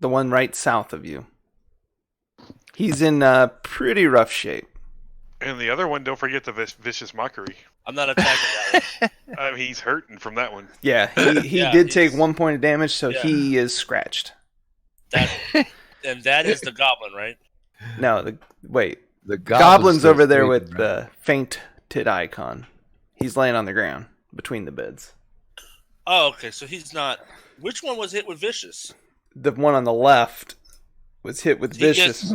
The one right south of you. He's in pretty rough shape. And the other one, don't forget the vicious mockery. I'm not attacking that one. He's hurting from that one. Yeah, he Yeah, did take he's- 1 point of damage, so Yeah. he is scratched. And that is the goblin, right? No, wait. The Goblin's over there with with the fainted icon. He's laying on the ground between the beds. Oh, okay. So he's not. Which one was hit with vicious? The one on the left was hit with He vicious.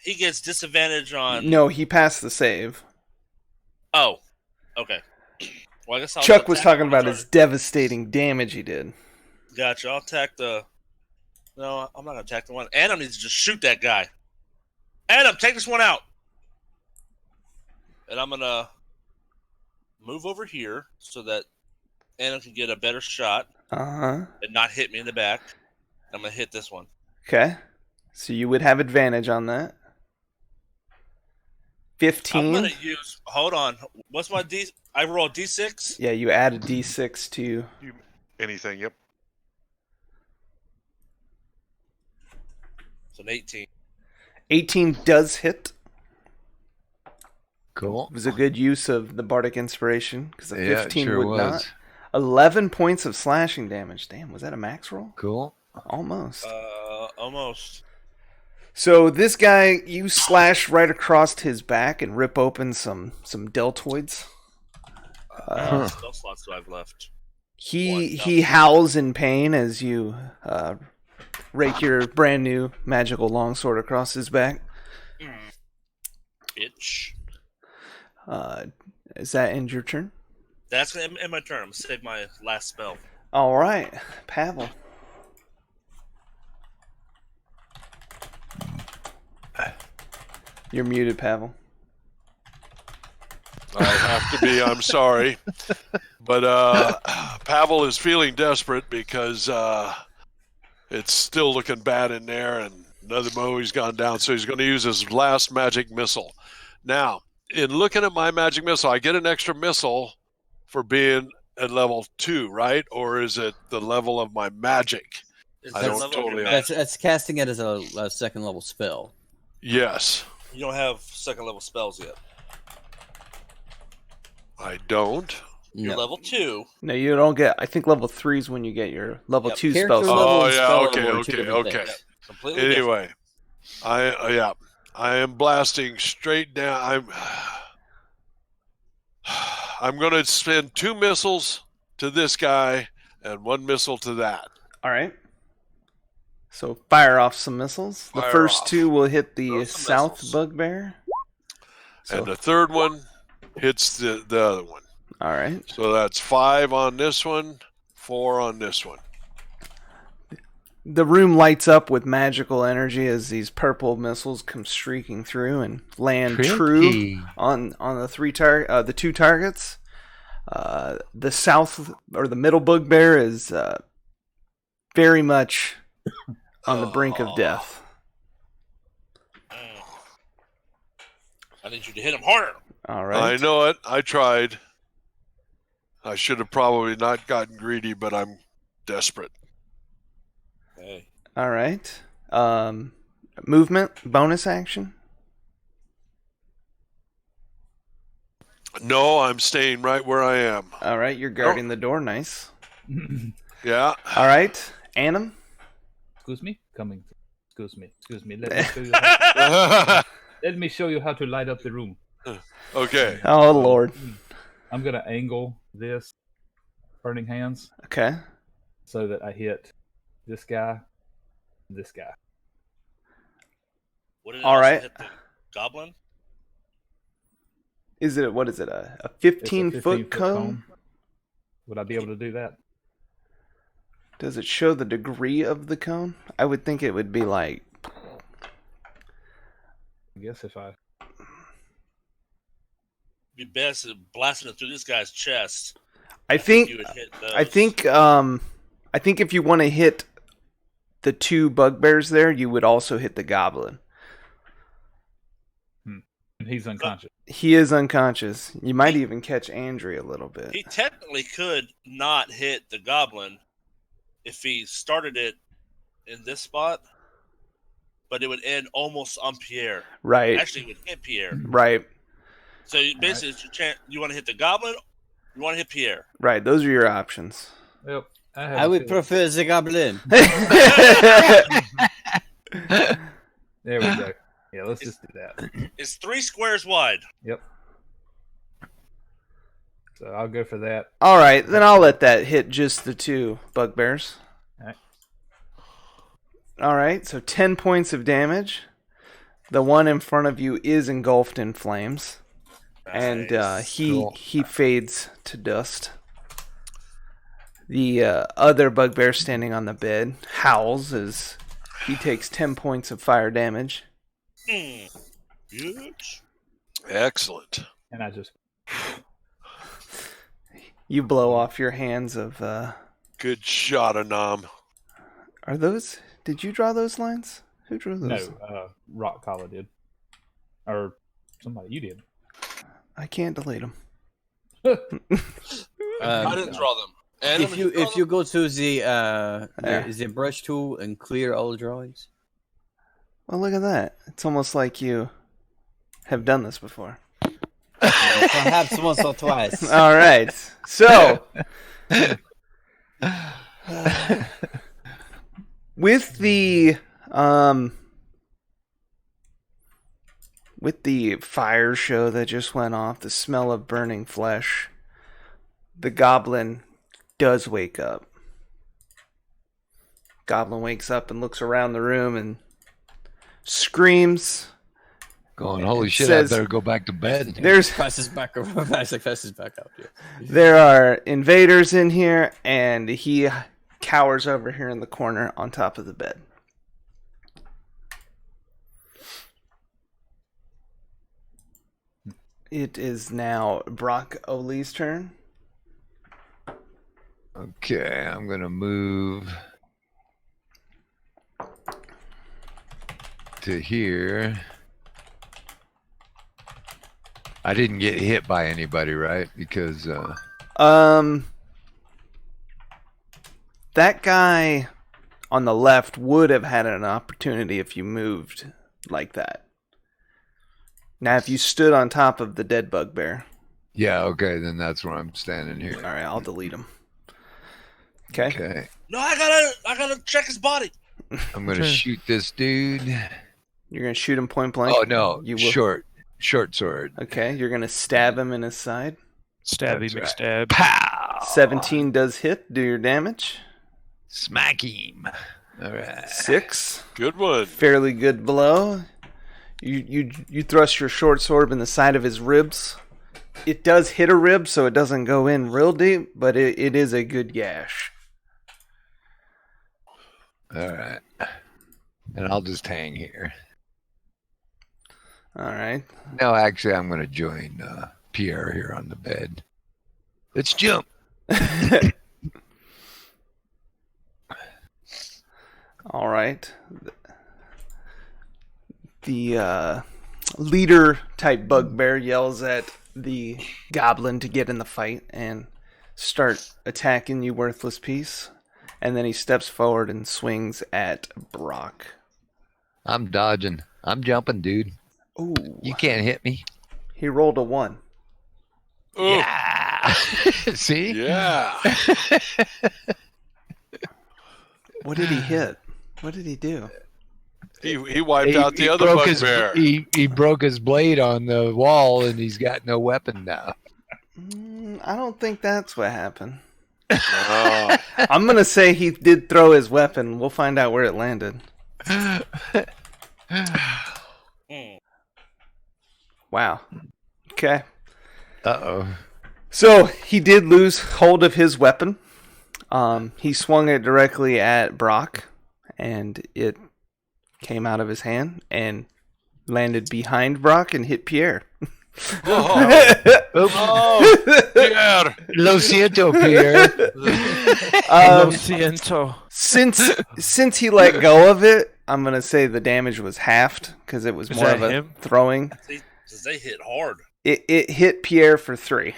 He gets disadvantage on. No, he passed the save. Oh, okay. Well, I guess I'll Chuck was attack talking the about one his devastating damage he did. Gotcha. I'll attack the. No, I'm not gonna attack the one. Adam needs to just shoot that guy. Adam, take this one out. And I'm gonna move over here so that Adam can get a better shot Uh-huh. and not hit me in the back. I'm gonna hit this one. Okay. So you would have advantage on that. I'm 15. gonna use. Hold on. What's my D? I roll D6. Yeah, you add a d6 to... Anything, yep. It's an 18. 18 does hit. Cool. It was a good use of the Bardic Inspiration, because a 15 it sure would was. not. 11 points of slashing damage. Damn, was that a max roll? Cool. Almost. Almost. So this guy, you slash right across his back and rip open some deltoids. How many spell slots do I have left? He howls in pain as you rake your brand new magical longsword across his back. Bitch. Does that end your turn? That's gonna end my turn. I'm gonna save my last spell. All right, Pavel. You're muted, Pavel. I have to be. I'm sorry, but Pavel is feeling desperate because it's still looking bad in there, and another Moe's gone down. So he's going to use his last magic missile. Now, in looking at my magic missile, I get an extra missile for being at level 2, right? Or is it the level of my magic? I don't totally. That's casting it as a second level spell. Yes. You don't have second level spells yet. I don't. You're No. level 2. No, you don't get. I think level 3 is when you get your level 2 Character spell slot. level Oh and yeah. spell Okay. level are two Okay. different Okay. things. Completely different. Anyway, I am blasting straight down. I'm going to spend 2 missiles to this guy and 1 missile to that. All right. So fire off some missiles. The Fire first off. 2 will hit Throw the some south missiles. bugbear. So, And the third one hits the other one. all right. So that's 5 on this one, 4 on this one. The room lights up with magical energy as these purple missiles come streaking through and land true Tricky. on the 2 targets. The south or the middle bugbear is very much on the brink of death. I need you to hit him harder. All right. I know it. I tried. I should have probably not gotten greedy, but I'm desperate. Hey. All right. Movement bonus action. No, I'm staying right where I am. All right, you're guarding the door. Nice. Yeah. All right, Annam. Excuse me? Coming. Excuse me. Let me show you how to light up the room. Okay. Oh Lord. I'm going to angle this burning hands Okay. so that I hit this guy, this guy. What did it All also right. hit the goblin? Is it what is it? A It's a 15-foot cone? Would I be able to do that? Does it show the degree of the cone? I would think it would be like. I guess if I... Be best at blasting it through this guy's chest. I think. You would hit those. I think if you want to hit the 2 bugbears there, you would also hit the goblin. He's unconscious. He is unconscious. You might even catch Andrew a little bit. He technically could not hit the goblin if he started it in this spot, but it would end almost on Pierre. Right. Actually, it would hit Pierre. Right. So basically, it's your chance. You want to hit the goblin, you want to hit Pierre. Right. Those are your options. Yep. I would prefer the goblin. There we go. Yeah, let's just do that. It's 3 squares wide. Yep. So I'll go for that. All right, then I'll let that hit just the 2 bugbears. All right. All right, so 10 points of damage. The one in front of you is engulfed in flames, and he fades to dust. The other bugbear standing on the bed howls as he takes 10 points of fire damage. Bitch. Excellent. And I just... You blow off your hands of... Good shot, Anam. Are those... Did you draw those lines? Who drew those? No, Rock Collar did. Or somebody, you did. I can't delete them. I didn't draw them. And If you go to the brush tool and clear all drawings. Well, look at that. It's almost like you have done this before. Perhaps once or twice. All right. So, with the with the fire show that just went off, the smell of burning flesh, the goblin does wake up. Goblin wakes up and looks around the room and screams. Going, holy shit! Says, I better go back to bed. There's Passes back over. Passes back up. Yeah. there are invaders in here, and he cowers over here in the corner on top of the bed. It is now Brock Ole's turn. Okay, I'm gonna move to here. I didn't get hit by anybody, right? Because that guy on the left would have had an opportunity if you moved like that. Now, if you stood on top of the dead bugbear. yeah, okay, then that's where I'm standing here. All right, I'll delete him. Okay. Okay, No, I gotta check his body. I'm gonna shoot this dude. You're going to shoot him point blank? Oh no, You will. short sword. Okay, you're going to stab him in his side. Stabby That's McStab. Pow! 17 does hit. Do your damage. Smack him. All right. 6. Good one. Fairly good blow. You thrust your short sword in the side of his ribs. It does hit a rib, so it doesn't go in real deep, but it is a good gash. All right. And I'll just hang here. All right. No, actually, I'm going to join Pierre here on the bed. Let's jump. All right. The leader type bugbear yells at the goblin to get in the fight and start attacking you, worthless piece. And then he steps forward and swings at Brock. I'm dodging. I'm jumping, dude. Ooh. You can't hit me. He rolled a 1. Ooh, Yeah. See? yeah. What did he hit? What did he do? He wiped out the other bugbear. He broke his blade on the wall, and he's got no weapon now. I don't think that's what happened. Oh, I'm going to say he did throw his weapon. We'll find out where it landed. Wow. Okay. Uh-oh. So he did lose hold of his weapon. He swung it directly at Brock, and it came out of his hand and landed behind Brock and hit Pierre. Pierre. Lo siento, Pierre. Lo siento. Since he let go of it, I'm gonna say the damage was halved because it was Is more that of a him? throwing. They hit hard. It hit Pierre for 3.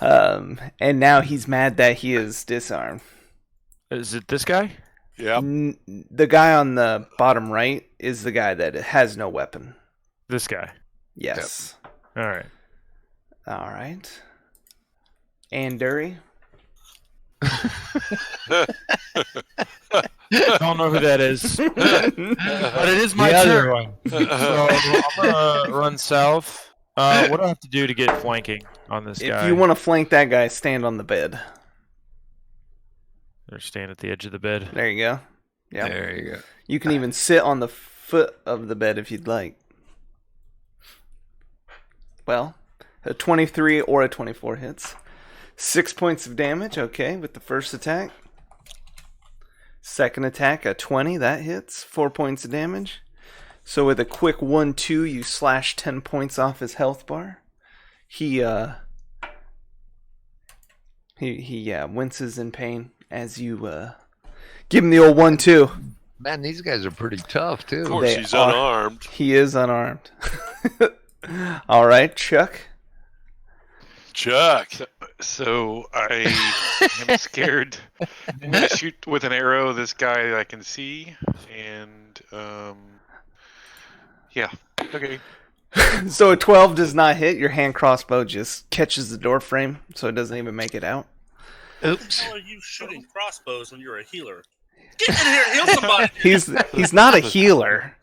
Oh. And now he's mad that he is disarmed. Is it this guy? Yep. The guy on the bottom right is the guy that has no weapon. This guy. Yes. All right. All right. And Dury. Don't know who that is, but it is my The other turn. one. So I'm gonna run south. What do I have to do to get flanking on this guy? If you want to flank that guy, stand on the bed. or stand at the edge of the bed. There you go. Yeah. There you go. You can even sit on the foot of the bed if you'd like. Well, a 23 or a 24 hits. 6 points of damage, okay, with the first attack. Second attack, a 20, that hits. 4 points of damage. So with a quick 1-2, you slash 10 points off his health bar. He winces in pain as you give him the old 1-2. Man, these guys are pretty tough, too. Of course, They he's are. unarmed. He is unarmed. All right, Chuck. Chuck. So I am scared. I'm gonna shoot with an arrow this guy that I can see, and yeah, okay. So a 12 does not hit. Your hand crossbow just catches the door frame, so it doesn't even make it out. Oops. How are you shooting crossbows when you're a healer? Get in here, heal somebody. He's not a healer.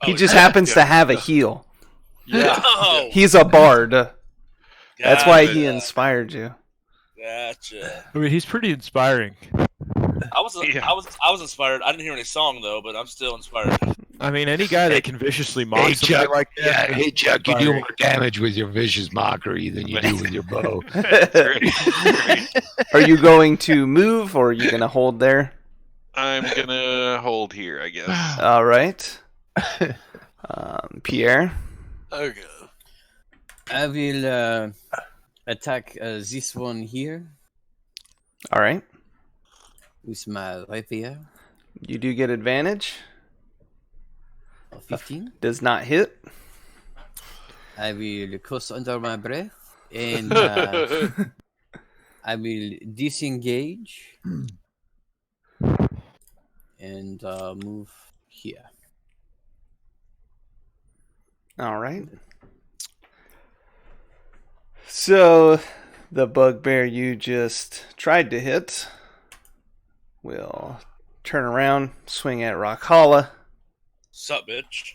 He just happens to have a heal. Yeah. Oh, He's a bard. That's why he gotcha. inspired you. Gotcha. I mean, he's pretty inspiring. I was inspired. I didn't hear any song though, but I'm still inspired. I mean, any guy that can viciously mock Hey, somebody Chuck. like that. Yeah, hey, Chuck, you do Inspiring. more damage with your vicious mockery than you do with your bow. Are you going to move or are you going to hold there? I'm gonna hold here, I guess. All right. Pierre. Okay. I will attack this one here All right. with my rapier. You do get advantage. 15. Does not hit. I will curse under my breath and I will disengage and move here. All right. So the bugbear you just tried to hit will turn around, swing at Rockhala. Sup, bitch?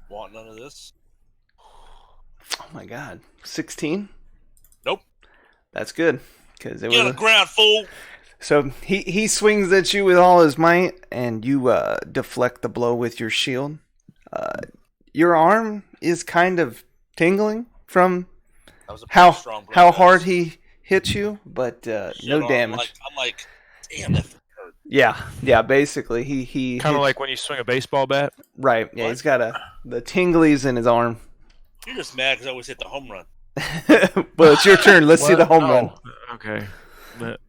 Want none of this? Oh my god. 16? Nope. That's good. Because it Get on was the ground, fool. So he swings at you with all his might, and you deflect the blow with your shield. Your arm is kind of tingling from That was a how pretty strong blow, how guys. hard he hit you, but Shit, no I'm damage. I'm like, damn, that hurt. Yeah. Basically, he Kind of hit- like when you swing a baseball bat. right. Yeah, What? he's got the tinglies in his arm. You're just mad because I always hit the home run. Well, it's your turn. Let's see the home run. Okay.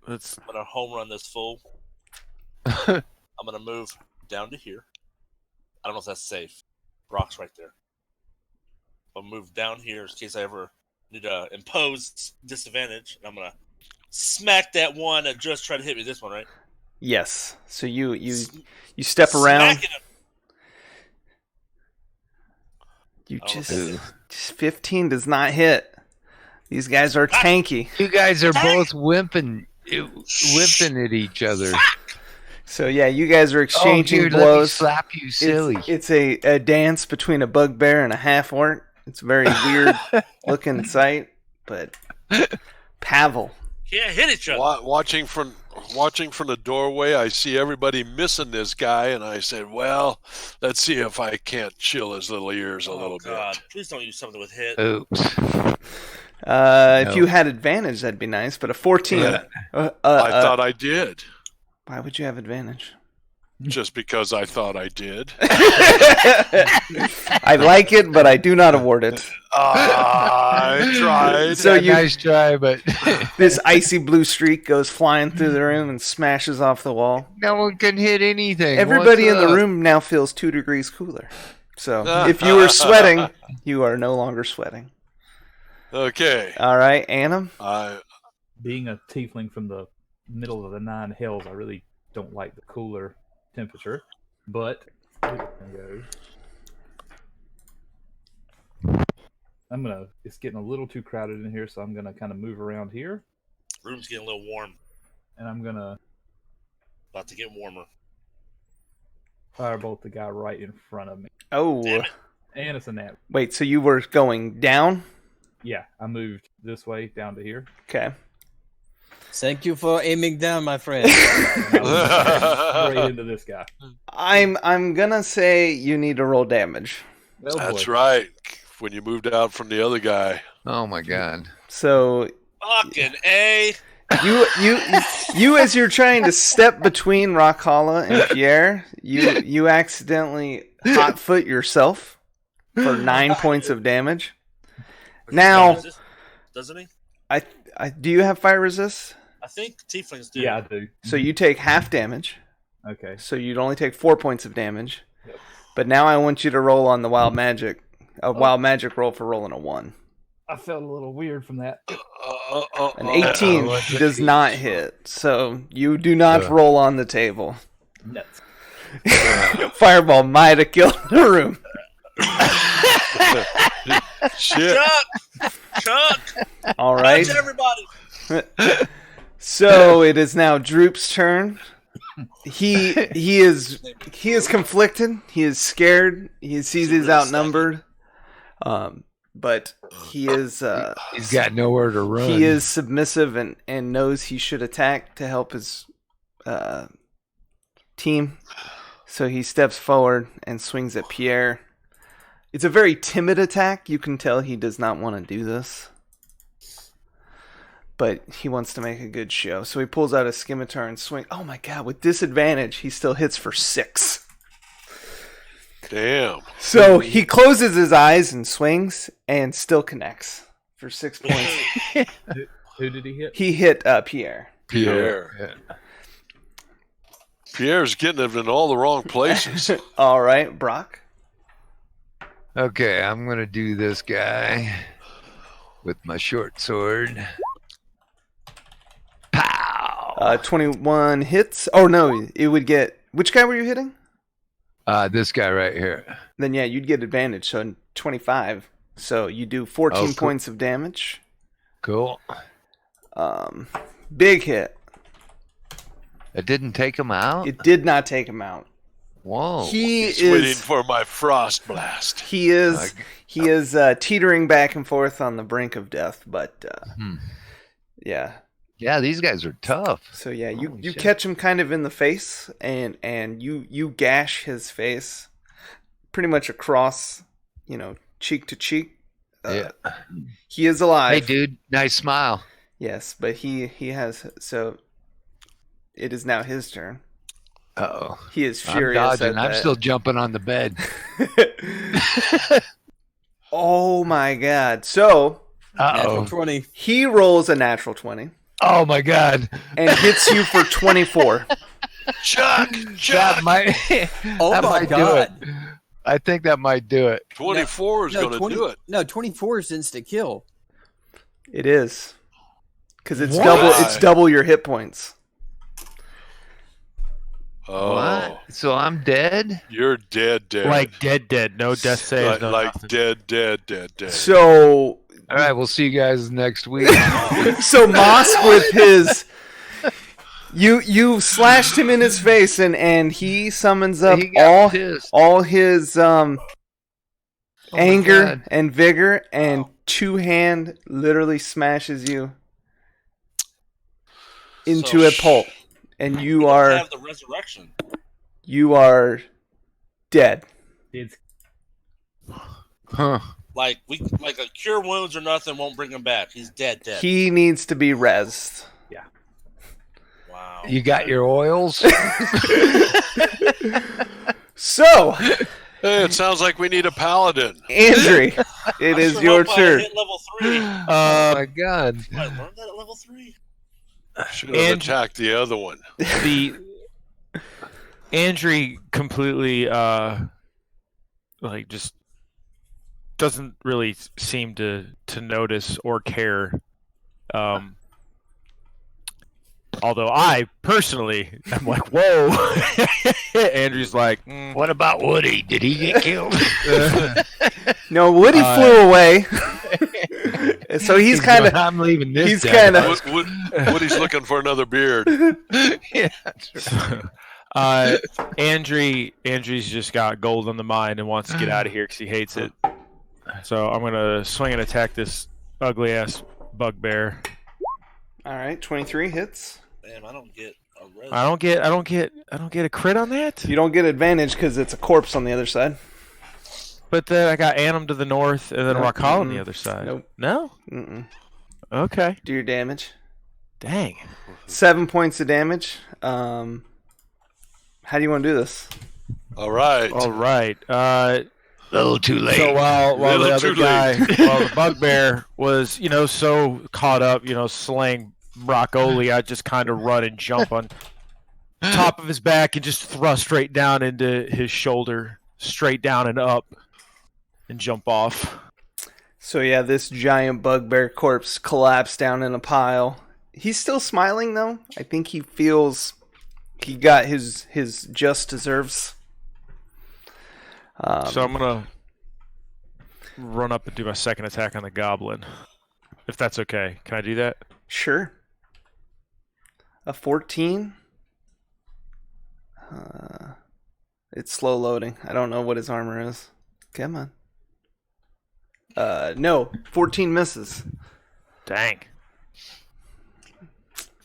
That's I'm gonna home run this fool. I'm gonna move down to here. I don't know if that's safe. Rock's right there. I'll move down here in case I ever need to impose disadvantage. And I'm gonna smack that one that just tried to hit me. This one, right? Yes. So you step around. Smacking him. You I don't know just if 15 does not hit. These guys are tanky. You guys are both wimping at each other. So yeah, you guys are exchanging here, let me blows. slap you silly. It's a dance between a bugbear and a half orc. It's a very weird looking sight, but Pavel. Can't hit each other. Watching from the doorway, I see everybody missing this guy, and I said, "Well, let's see if I can't chill his little ears a little God. bit." Please don't use something with hit. Oops. If you had advantage, that'd be nice. But a 14. Yeah. I thought I did, Why would you have advantage? just because I thought I did. I like it, but I do not award it. I tried. So you, nice try, but this icy blue streak goes flying through the room and smashes off the wall. no one can hit anything. Everybody What's in the up? room now feels 2 degrees cooler. So if you were sweating, you are no longer sweating. Okay. All right, Anna. Being a tiefling from the middle of the 9 hells, I really don't like the cooler temperature. But it's getting a little too crowded in here, so I'm gonna kind of move around here, Room's getting a little warm. and I'm gonna About to get warmer. firebolt the guy right in front of me. Oh, Damn it. And it's a nat. wait. So you were going down? Yeah, I moved this way down to here. Okay. Thank you for aiming down, my friend. And I was straight into this guy. I'm gonna say you need to roll damage. Oh, That's boy. right. When you moved out from the other guy. Oh my god. So Fucking A. you as you're trying to step between Rockhala and Pierre, you accidentally hotfoot yourself for 9 points of damage. Now, Doesn't he? I do you have fire resist? I think tieflings do. Yeah, I do. So you take half damage. Okay. So you'd only take 4 points of damage. Yep. But now I want you to roll on the wild magic. A wild magic roll for rolling a 1. I felt a little weird from that. An 18 does not hit. So you do not roll on the table. Nuts. Fireball might have killed the room. Shit. Chuck! All right. Touch everybody! So it is now Droop's turn. he is conflicted. He is scared. He sees he's outnumbered. But he is He's got nowhere to run. he is submissive and knows he should attack to help his team. So he steps forward and swings at Pierre. It's a very timid attack. You can tell he does not want to do this. But he wants to make a good show. So he pulls out a scimitar and swings. Oh my god, with disadvantage, he still hits for 6. Damn. So he closes his eyes and swings and still connects for 6 points. Who did he hit? He hit Pierre. Pierre. Pierre's getting it in all the wrong places. All right, Brock. Okay, I'm going to do this guy with my short sword. Pow! 21 hits. Oh, no, it would get... Which guy were you hitting? This guy right here. Then, yeah, you'd get advantage, so 25. So you do 14 cool. points of damage. Cool. Big hit. It didn't take him out? It did not take him out. Whoa. He's waiting for my frost blast. He is teetering back and forth on the brink of death, but yeah. Yeah, these guys are tough. So yeah, you shit. catch him kind of in the face, and you gash his face pretty much across, cheek to cheek. Yeah. He is alive. Hey, dude, nice smile. Yes, but he has, so it is now his turn. Uh-oh. He is I'm furious. dodging. I'm still jumping on the bed. Oh my god! So Natural 20. he rolls a natural 20 Oh my god. and hits you for 24. Chuck! That might, Oh that my might god. do it. I think that might do it. 24 is going to do it. No, 24 is instant kill. It is because it's What? double. It's double your hit points. Oh, What? So I'm dead? you're dead. Like dead. No death saves. like, No like nothing. dead. So All right, we'll see you guys next week. Moss with his. You slashed him in his face and he summons up He got pissed. all his Oh my anger God. and vigor and two-hand literally smashes you into a pulp, and you are have the resurrection. dead. It's Huh. Like a cure wounds or nothing won't bring him back. He's dead. He needs to be rezzed. Wow. You got your oils? So, Hey, it sounds like we need a paladin. Andrew, it is your turn. Hit level 3. Oh my god. I learned that at level 3. Should have attacked the other one. The Andrew completely just doesn't really seem to notice or care. Although I personally am like, whoa. Andrew's like, What about Woody? Did he get killed? No, Woody flew away. So he's kind of. I'm leaving this. He's down. kind of. Woody's looking for another beard. Yeah. Andrew's just got gold on the mind and wants to get out of here because he hates it. So I'm gonna swing and attack this ugly ass bugbear. All right, 23 hits. Damn, I don't get a res. I don't get a crit on that. You don't get advantage because it's a corpse on the other side. But then I got Annam to the north and then Nope. Rakal on the other side. Nope. No? Mm-mm. Okay. Do your damage. Dang. 7 points of damage. How do you want to do this? All right. All right. little too late. So while the Little other too guy, late. while the bugbear was, so caught up, slaying Broccoli, I just kind of run and jump on top of his back and just thrust straight down into his shoulder, straight down and up, and jump off. So yeah, this giant bugbear corpse collapsed down in a pile. He's still smiling though. I think he feels he got his just deserves. So I'm gonna run up and do my second attack on the goblin, if that's okay. Can I do that? Sure. A 14 It's slow loading. I don't know what his armor is. Come on. No. 14 misses. Dang.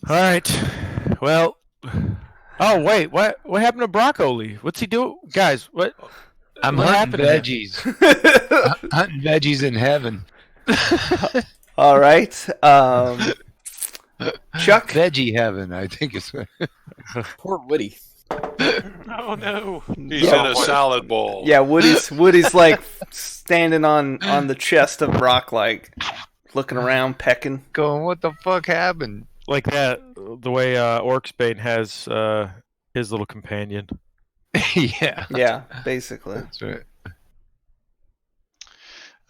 All right. Well. Oh wait, what happened to Broccoli? What's he doing, guys? What? I'm What hunting happened to veggies. Hunting veggies in heaven. All right. Chuck? Veggie heaven, I think it's. Poor Woody. Oh no. He's in a salad bowl. Yeah, Woody's like standing on the chest of Brock, like looking around, pecking. Going, what the fuck happened? Like that, the way Orcsbane has his little companion. Yeah. Yeah, basically. That's right.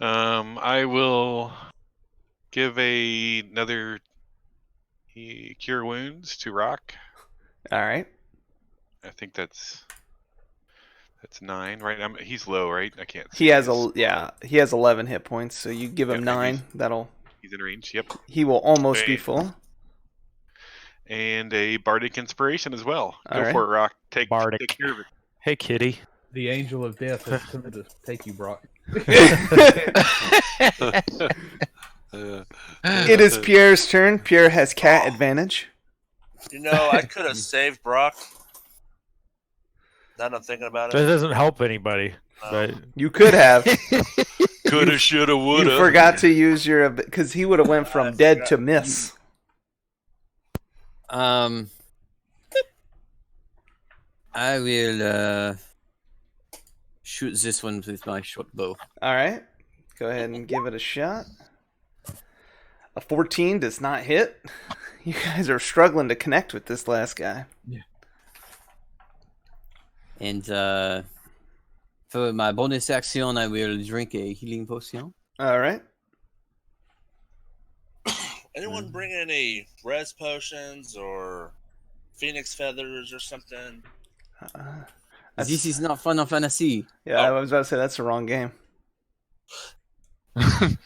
I will give another cure wounds to Rock. All right. I think that's 9, right? He's low, right? I can't. He see has his- he has 11 hit points, so you give him Yeah, 9. He's in range. Yep. He will almost be Okay. full. And a bardic inspiration as well. All Go right. for it, Rock. Take Bardic. care of it. Hey, kitty. The angel of death has come to take you, Brock. It is Pierre's turn. Pierre has cat advantage. You know, I could have saved Brock. Now that I'm thinking about That it. doesn't help anybody. But You could have. Coulda, shoulda, woulda. You forgot to use your, because he would have went from dead to miss. I will shoot this one with my short bow. All right. Go ahead and give it a shot. A 14 does not hit. You guys are struggling to connect with this last guy. And for my bonus action, I will drink a healing potion. All right. Anyone bring any res potions or phoenix feathers or something? This is not Final Fantasy. Yeah, I was about to say that's the wrong game. Damn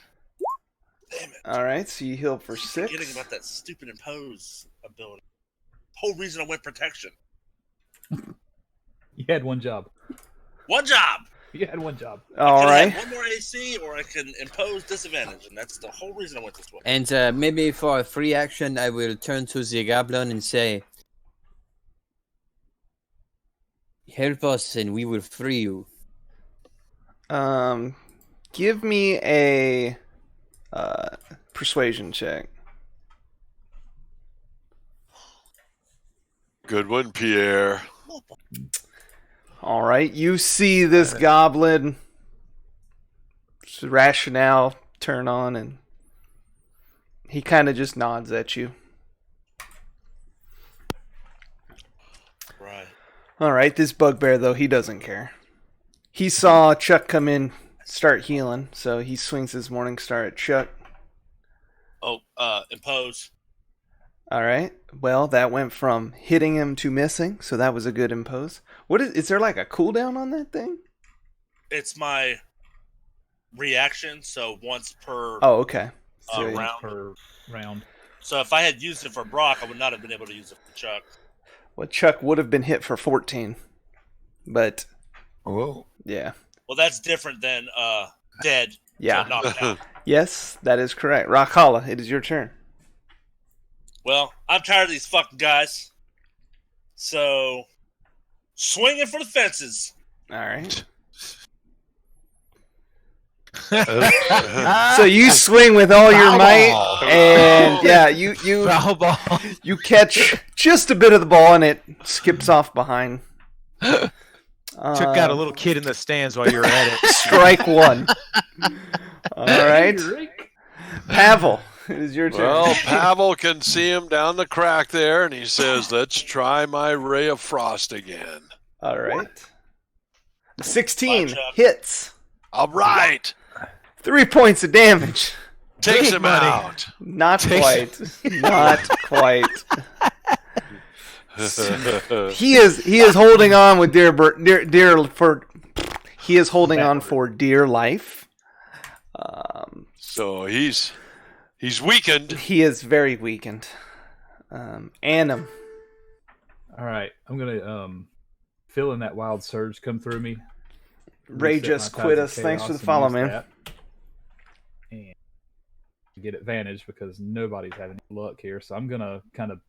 it. All right, so you heal for Forgetting 6. about that stupid impose ability. Whole reason I went protection. You had one job. One job. You had one job. All I right. can have one more AC, or I can impose disadvantage, and that's the whole reason I went this way. And maybe for a free action, I will turn to the goblin and say, "Help us, and we will free you." Give me a persuasion check. Good one, Pierre. All right, you see this goblin rationale turn on, and he kind of just nods at you. Right. All right, this bugbear, though, he doesn't care. He saw Chuck come in, start healing, so he swings his morning star at Chuck. Oh, impose. All right, well, that went from hitting him to missing, so that was a good impose. What is there like a cooldown on that thing? It's my reaction, so once per Oh, okay. So, round. Per round. So if I had used it for Brock, I would not have been able to use it for Chuck. well, Chuck would have been hit for 14, but Whoa. yeah. Well, that's different than dead. Yeah. So knocked out. Yes, that is correct. Rockhala, it is your turn. Well, I'm tired of these fucking guys. So, swinging for the fences. All right. Ah, So you swing with all your Foul might, ball. and yeah, you foul ball. you catch just a bit of the ball, and it skips off behind. Took out a little kid in the stands while you were at it. Strike one. All right, Pavel, it is your turn. Well, Pavel can see him down the crack there, and he says, "Let's try my ray of frost again." All right. 16 Fine, Chuck. hits. All right, 3 points of damage. takes Big him money. out. Not quite. Not quite. He is holding on with he is holding on for dear life. So he's weakened. He is very weakened. Annam. All right, I'm gonna feeling that wild surge come through me. Ray Reset just my quit tides us. of Thanks chaos for the and follow, use man. that. And get advantage because nobody's having any luck here. So I'm gonna kind of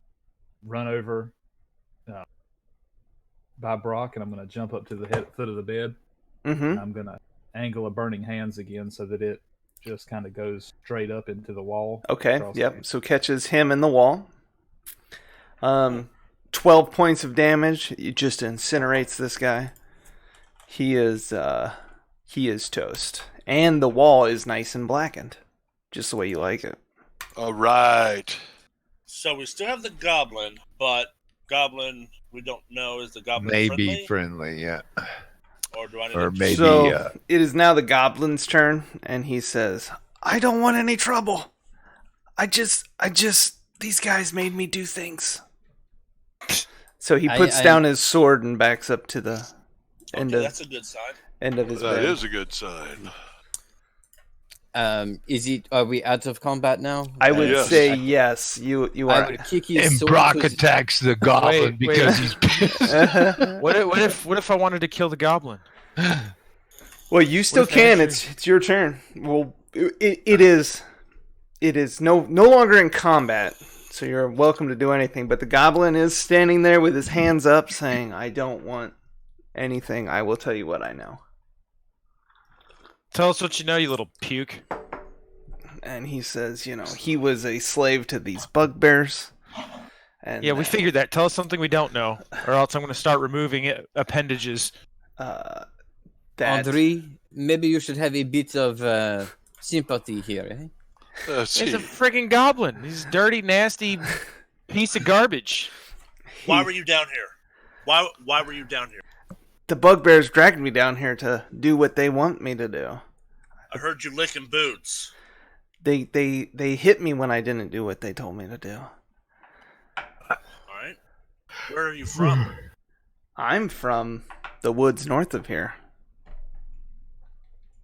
run over by Brock, and I'm gonna jump up to the foot of the bed. Mm-hmm. And I'm gonna angle a burning hands again so that it just kind of goes straight up into the wall. Okay. Yep. So catches him in the wall. 12 points of damage. It just incinerates this guy. He is toast. And the wall is nice and blackened. Just the way you like it. All right. So we still have the goblin, but goblin we don't know is the goblin Maybe friendly, yeah. Or do I need Or to... maybe. So it is now the goblin's turn, and he says, "I don't want any trouble. I just these guys made me do things." So he puts down his sword and backs up to the end of that's a good sign. end of his That bed. is a good sign. Are we out of combat now? I would Yes. say yes. You I are. would kick his And sword Brock to his- attacks the goblin Wait. because he's pissed. What if I wanted to kill the goblin? Well, you still if can. actually- It's your turn. Well, it is no longer in combat, so you're welcome to do anything. But the goblin is standing there with his hands up, saying, "I don't want anything. I will tell you what I know." Tell us what you know, you little puke. And he says, he was a slave to these bugbears. And Yeah, we figured that. Tell us something we don't know, or else I'm going to start removing appendages. that Andre, maybe you should have a bit of sympathy here. Eh? Let's He's see. a friggin' goblin. He's a dirty, nasty piece of garbage. Why were you down here? Why were you down here? the bugbears dragged me down here to do what they want me to do. I heard you licking boots. They hit me when I didn't do what they told me to do. Alright. Where are you from? I'm from the woods north of here.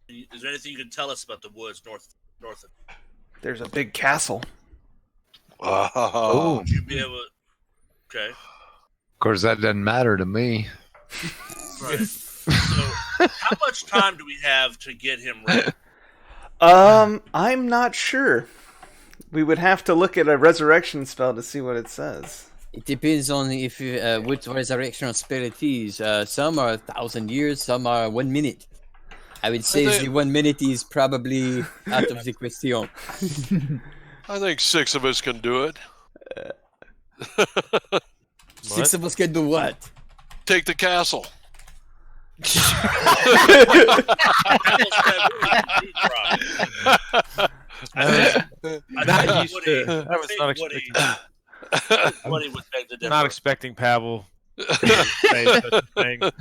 Is there anything you can tell us about the woods north of? There's a big castle. Oh. Would you be able to... Okay. Of course, that doesn't matter to me. Right. So, how much time do we have to get him ready? I'm not sure. We would have to look at a resurrection spell to see what it says. It depends on if you, which resurrection spell it is. Some are 1,000 years, some are 1 minute. I would say the 1 minute is probably out of the question. I think 6 of us can do it. 6 of us can do what? Take the castle. Not used to. I was not expecting. Woody would beg to differ. Not expecting Pavel to say such a thing. All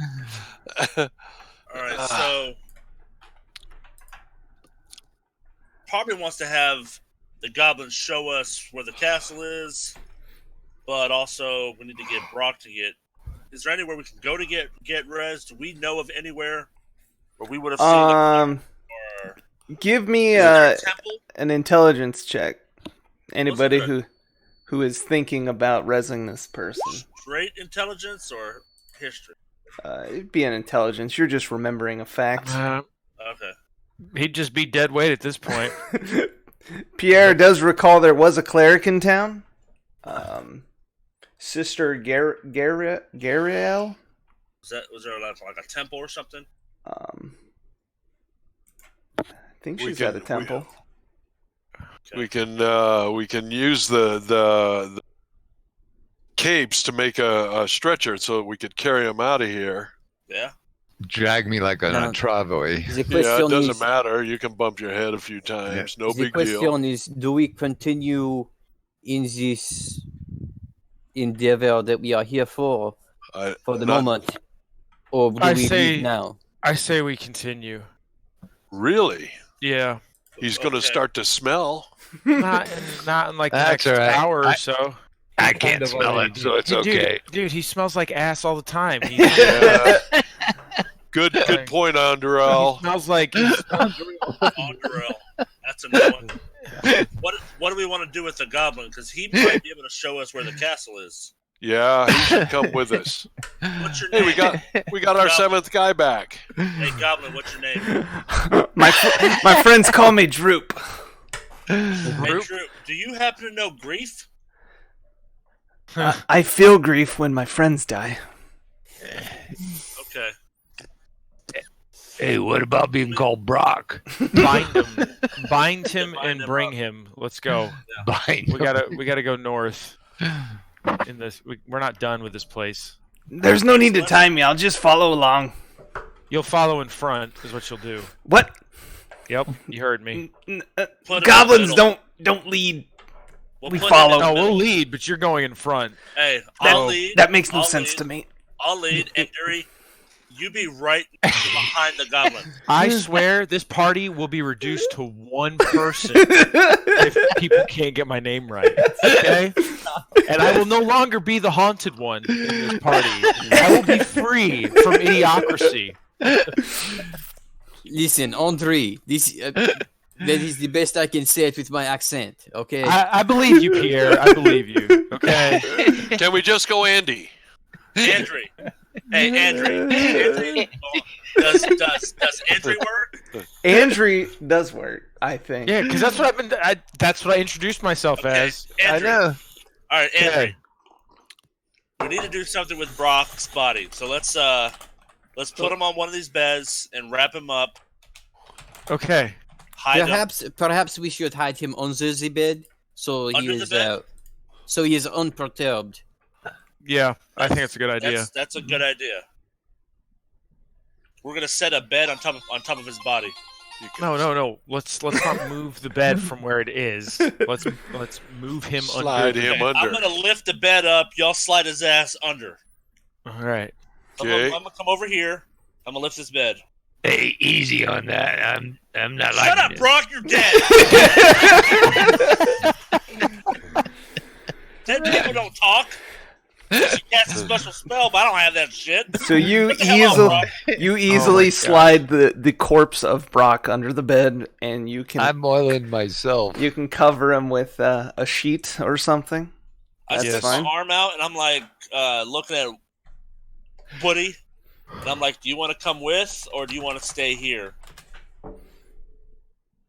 right, so probably wants to have the goblins show us where the castle is, but also we need to get Brock to get. Is there anywhere we can go to get res? Do we know of anywhere where we would have seen or Give me is there a temple? an intelligence check. Anybody What's who is thinking about resing this person. Straight intelligence or history? It'd be an intelligence. You're just remembering a fact. Okay. He'd just be dead weight at this point. Pierre does recall there was a cleric in town. Sister Gariel. Was there like a temple or something? I think she's at a temple. We can use the capes to make a stretcher so that we could carry him out of here. Yeah. Drag me like an travoy. The Yeah, it question doesn't is, matter. You can bump your head a few times. No the big deal. question is, do we continue in this endeavor that we are here for the moment, or do I we say- leave now? I say we continue. Really? Yeah. He's going to Okay. start to smell. Not in like the That's next all right. hour or so. I can't smell it, so it's okay. Dude, he smells like ass all the time. He Yeah. Good point, Andrel. smells like Andrel. That's a new one. What do we want to do with the goblin? Because he might be able to show us where the castle is. Yeah, he should come with us. What's your Hey, name? we got our Goblin. 7th guy back. Hey, Goblin, what's your name? My friends call me Droop. Hey, Drew, do you happen to know grief? I feel grief when my friends die. Okay. Hey, what about being called Brock? Bind him Bind and him bring up. him. Let's go. Bind We gotta go north. In this, we're not done with this place. There's no need to time me. I'll just follow along. You'll follow in front, is what you'll do. What? Yep, you heard me. Put him in the Goblins middle. don't lead. We'll we put him follow. in the No, middle. we'll lead, but you're going in front. Hey, That, I'll lead. that makes no I'll sense lead. to me. I'll lead, and Dury, you be right behind the goblin. I swear this party will be reduced to one person if people can't get my name right. Okay? And I will no longer be the haunted one in this party. I will be free from idiocracy. Listen, Andre, this that is the best I can say it with my accent. Okay. I believe you, Pierre. I believe you. Okay? Can we just go Andy? Andrew. Hey, Andrew. Does Andrew work? Andrew does work, I think. Yeah, because that's what that's what I introduced myself Okay, as. Andrew. I know. All right, Andrew. Okay. We need to do something with Brock's body. So let's put him on one of these beds and wrap him up. Okay. Hide him. Perhaps we should hide him under the bed, so he Under the is bed? so he is unperturbed. Yeah, I think that's a good idea. That's a good idea. We're gonna set a bed on top of his body. No. Let's not move the bed from where it is. Let's move him Slide under. him I'm under. gonna lift the bed up. Y'all slide his ass under. All right. Okay. I'm gonna come over here. I'm gonna lift this bed. Hey, easy on that. I'm not Shut liking up, this. Brock. You're dead. Dead people don't talk. She casts a special spell, but I don't have that shit. So you What the hell, Brock? easily God. slide the corpse of Brock under the bed, and you can I'm oiling myself. you can cover him with a sheet or something. I That's stick fine. my arm out and I'm like looking at Woody, and I'm like, "Do you want to come with, or do you want to stay here?"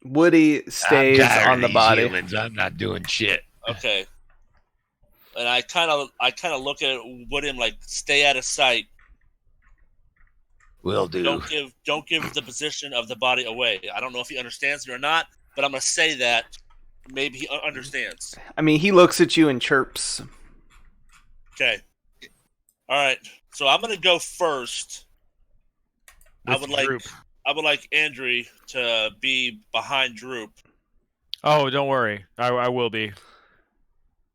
Woody stays I'm tired on of the these body. humans. I'm not doing shit. Okay. And I kind of look at Woody and like, "Stay out of sight. Will do. Don't give the position of the body away." I don't know if he understands me or not, but I'm gonna say that. Maybe he understands. I mean, he looks at you and chirps. Okay. All right. So I'm gonna go first. I With would Droop. like Andrew to be behind Droop. Oh, don't worry. I will be.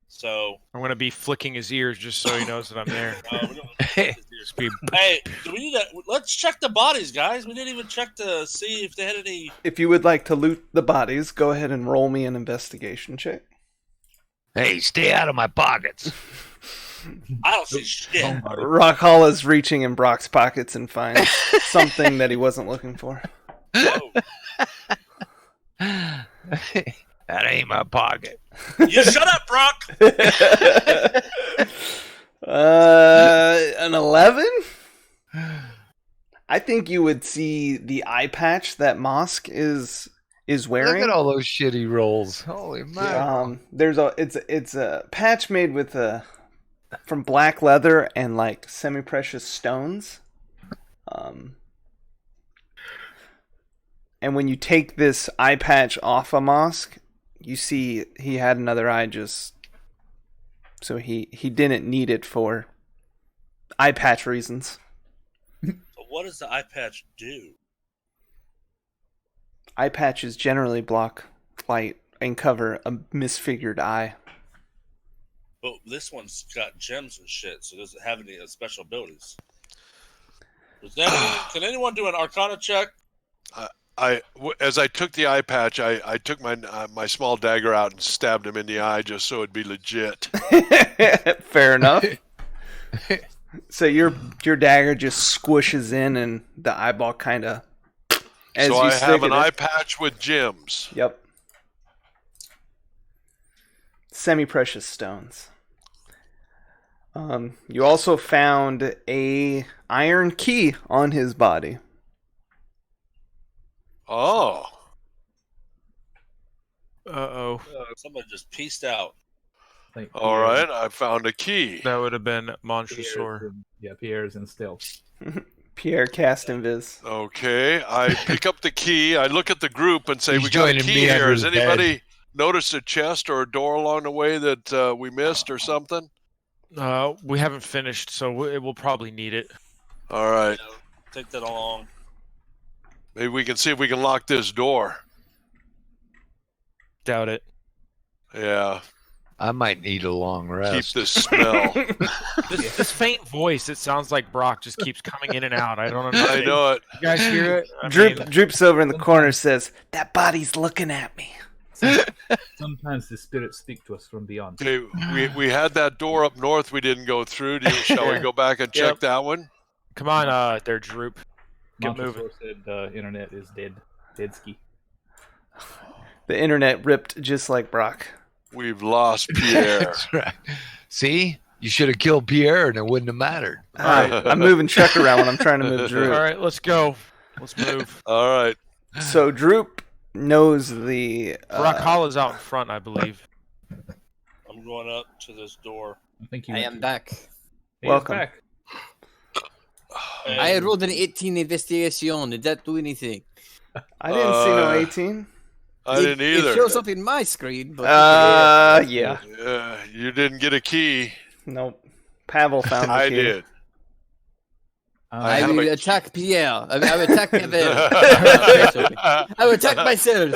So I'm gonna be flicking his ears just so he knows that I'm there. we don't- Just be- hey, do we need to? Let's check the bodies, guys. We didn't even check to see if they had any. If you would like to loot the bodies, go ahead and roll me an investigation check. Hey, stay out of my pockets. I don't see shit. Rockhalla's reaching in Brock's pockets and finds something that he wasn't looking for. Oh, That ain't my pocket. you shut up, Brock. An 11? I think you would see the eye patch that Mosk is wearing. Look at all those shitty rolls. Holy man. It's a patch made with from black leather and like semi-precious stones. And when you take this eye patch off a Mosk, you see he had another eye just so he didn't need it for eye patch reasons. So what does the eye patch do? Eye patches generally block light and cover a misfigured eye. But this one's got gems and shit, so does it have any special abilities? Can anyone do an Arcana check? As I took the eye patch, I took my small dagger out and stabbed him in the eye just so it'd be legit. Fair enough. So your dagger just squishes in and the eyeball kind of. So I have an eye patch with gems. Yep. Semi-precious stones. You also found a iron key on his body. Oh. Uh-oh. Somebody just pieced out. I think All right. I found a key. That would have been Pierre's Montresor. in, yeah, Pierre's in stealth. Pierre cast invis. Okay. I pick up the key. I look at the group and say, He's we got a joining key me here. under Has the anybody noticed a chest or a door along the way that we missed or something? We haven't finished, so we'll probably need it. All right. Take that along. Maybe we can see if we can lock this door. Doubt it. Yeah. I might need a long Keep rest. the smell. This faint voice, it sounds like Brock just keeps coming in and out. I don't understand. I know it. You guys hear it? Droops over in the corner, says, "That body's looking at me." Sometimes the spirits speak to us from beyond. Okay, we had that door up north we didn't go through. Shall we go back and check that one? Come on, there, Droop. Get moving. Montresor said internet is dead. Dead ski. The internet ripped just like Brock. We've lost Pierre. That's right. See? You should have killed Pierre and it wouldn't have mattered. I'm moving Chuck around when I'm trying to move Droop. All right, let's go. Let's move. All right. So Droop knows the... Brock Hollow's out in front, I believe. I'm going up to this door. I think he I went am to- back. He is Welcome. back. I rolled an 18 investigation. Did that do anything? I didn't see no 18. I didn't It either. shows up in my screen, but Yeah. You didn't get a key. Nope. Pavel found the I key. did. I I have will a- attack Pierre. I will attack Pavel. I will attack myself.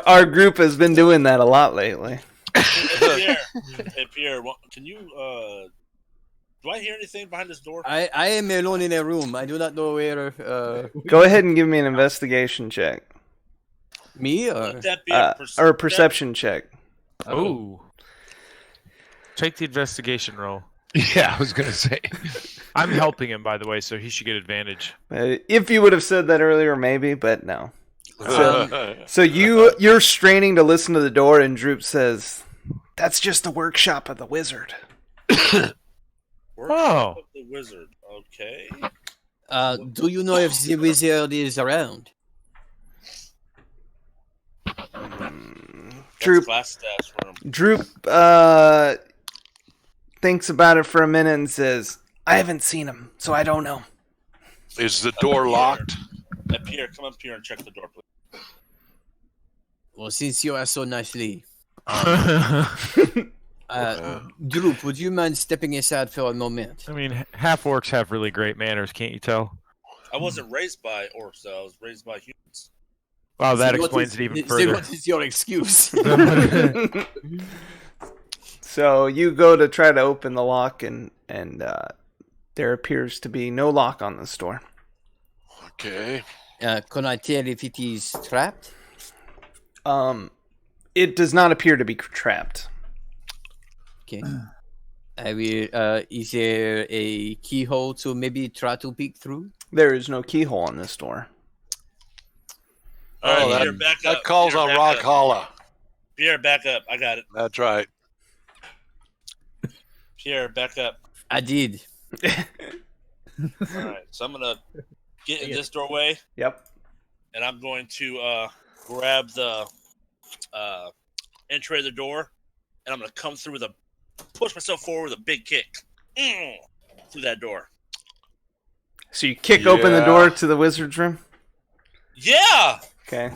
Our group has been doing that a lot lately. Hey Pierre, can you? Do I hear anything behind this door? I am alone in a room. I do not know where. Go ahead and give me an investigation check. Me or Would that be Or a perception check. Ooh. Take the investigation roll. Yeah, I was going to say. I'm helping him, by the way, so he should get advantage. If you would have said that earlier, maybe, but no. So you're straining to listen to the door, and Droop says, "That's just the workshop of the wizard." Oh. Of the wizard. Okay. do you know if the wizard is around? Droop Class stats for him. Droop thinks about it for a minute and says, "I haven't seen him, so I don't know." Is the door locked? Hey, Pierre, come up here and check the door, please. Well, since you are so nicely, Droop, would you mind stepping aside for a moment? I mean, half orcs have really great manners, can't you tell? I wasn't raised by orcs, though. I was raised by humans. Wow, that So what explains is- it even so further. What is your excuse? So you go to try to open the lock, and there appears to be no lock on this door. Okay. Can I tell if it is trapped? It does not appear to be trapped. Okay. I will. Is there a keyhole to maybe try to peek through? There is no keyhole on this door. All right, that- Pierre, back That up. calls Pierre, on back Rock up. Holla. Pierre, back up. I got it. That's right. Pierre, back up. I did. All right, so I'm gonna get in this doorway, Yep. and I'm going to grab the entry of the door, and I'm gonna come through with push myself forward with a big kick through that door. So you kick open the Yeah. door to the wizard's room? Yeah. Okay.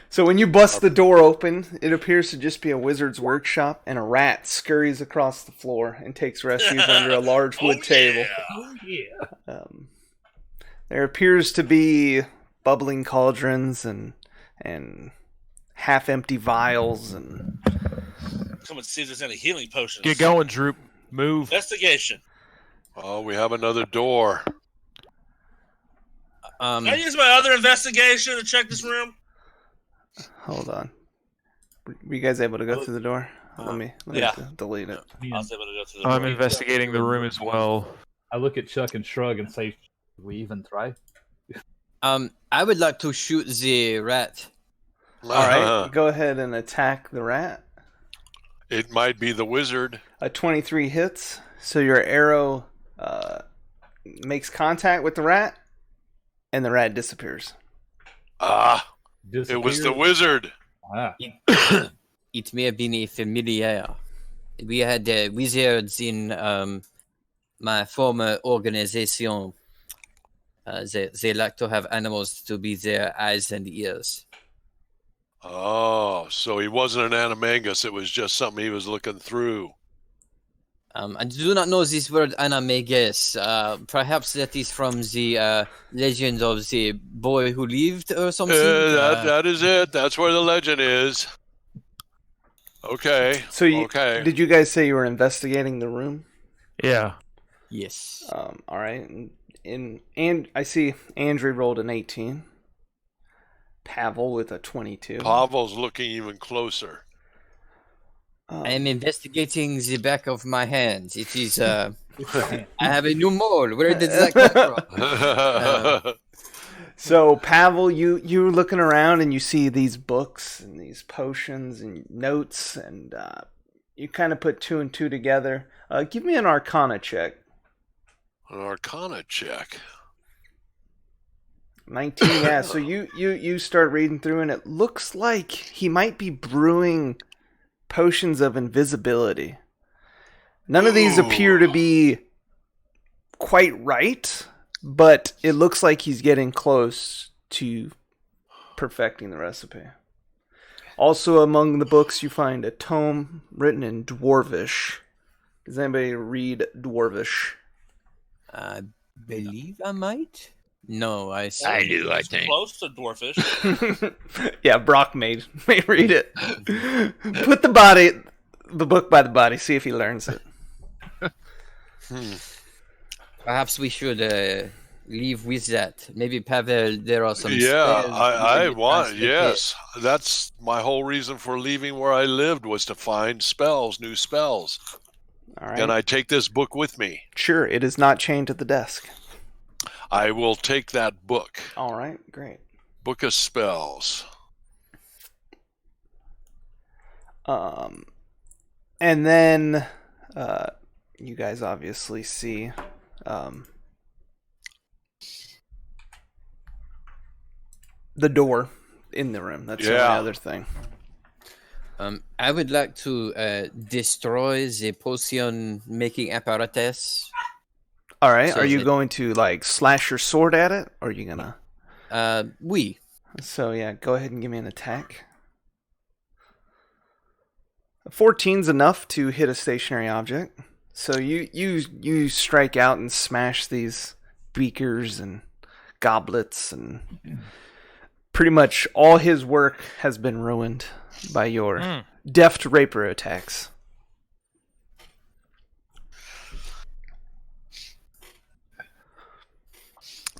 So when you bust the door open, it appears to just be a wizard's workshop, and a rat scurries across the floor and takes refuge under a large wood table. Yeah. There appears to be bubbling cauldrons and half-empty vials and Come and see if there's any healing potions. Get going, Droop. Move. Investigation. Oh, we have another door. Can I use my other investigation to check this room? hold on. Were you guys able to go through the door? Let me Yeah. delete it. I was able to go through the I'm door. investigating the room as well. I look at Chuck and shrug and say, "Should we even try?" I would like to shoot the rat. All right, go ahead and attack the rat. It might be the wizard. A 23 hits, so your arrow makes contact with the rat, and the rat disappears. Ah, it was the wizard. Ah. It may have been a familiar. We had wizards in my former organization. They like to have animals to be their eyes and ears. Oh, so he wasn't an animagus. It was just something he was looking through. I do not know this word animagus. Perhaps that is from the legend of the boy who lived or something. That is it. That's where the legend is. Okay. So okay. Did you guys say you were investigating the room? Yeah. Yes. All right. And I see Andrew rolled an 18. Pavel with a 22. Pavel's looking even closer. I am investigating the back of my hand. It is. I have a new mole. Where did that come from? So Pavel, you're looking around and you see these books and these potions and notes, and you kind of put two and two together. Give me an Arcana check. An Arcana check. 19. Yeah. So you start reading through, and it looks like he might be brewing potions of invisibility. None of these appear to be quite right, but it looks like he's getting close to perfecting the recipe. Also among the books you find a tome written in Dwarvish. Does anybody read Dwarvish? I believe I might. No, I see. I do, I It's think. close to dwarfish. Yeah, Brock may read it. Put the book by the body, see if he learns it. Perhaps we should leave with that. Maybe Pavel, there are some. Yeah, spells I we can want. translate Yes, that's my whole reason for leaving where I lived was to find spells, new spells. All right. Can I take this book with me? Sure, it is not chained to the desk. I will take that book. All right, great. Book of spells. And then you guys obviously see the door in the room. That's the only other thing. I would like to destroy the potion making apparatus. All right, So are you it- going to like slash your sword at it, or are you gonna? We. So yeah, go ahead and give me an attack. 14's enough to hit a stationary object. So you strike out and smash these beakers and goblets, and pretty much all his work has been ruined by your deft rapier attacks.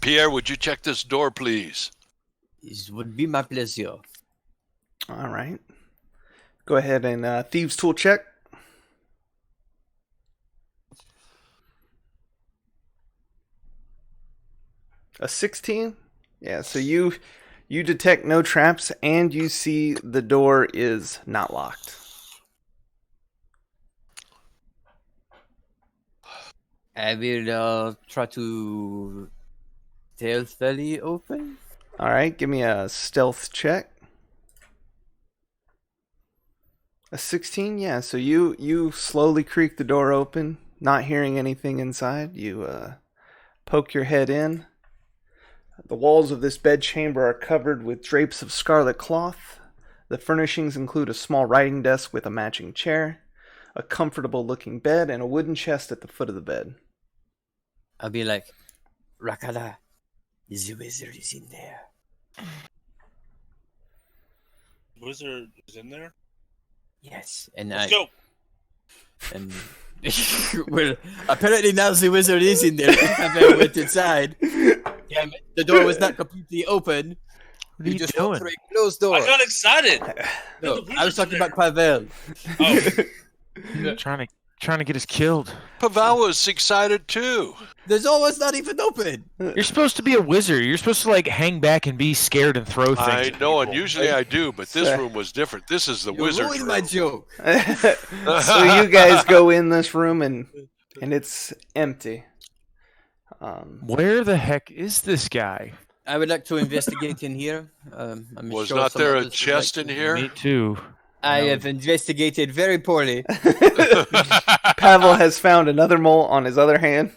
Pierre, would you check this door, please? It would be my pleasure. All right. Go ahead and thieves tool check. A 16? Yeah, so you detect no traps and you see the door is not locked. I will try to stealthily open. All right, give me a stealth check. A 16, yeah. So you slowly creak the door open, not hearing anything inside. You poke your head in. The walls of this bedchamber are covered with drapes of scarlet cloth. The furnishings include a small writing desk with a matching chair, a comfortable-looking bed, and a wooden chest at the foot of the bed. I'll be like, Rakala, the wizard is in there. Wizard is in there. Yes, and Let's go. And well, apparently now the wizard is in there. Pavel went inside. Damn it, the door was not completely open. What are you just doing? walked through a closed door. I got excited. No, The I was wizard's talking there. about Pavel. Oh, Trying trying to get us killed. Pavel was excited too. The door was not even open. You're supposed to be a wizard. You're supposed to like hang back and be scared and throw things. I at know, and people. usually I do, but this room was different. This is the You wizard's ruined room. my joke. So you guys go in this room and it's empty. Where the heck is this guy? I would like to investigate in here. I'm Was sure not some there a others would chest like in to. here? Me too. I have investigated very poorly. Pavel has found another mole on his other hand.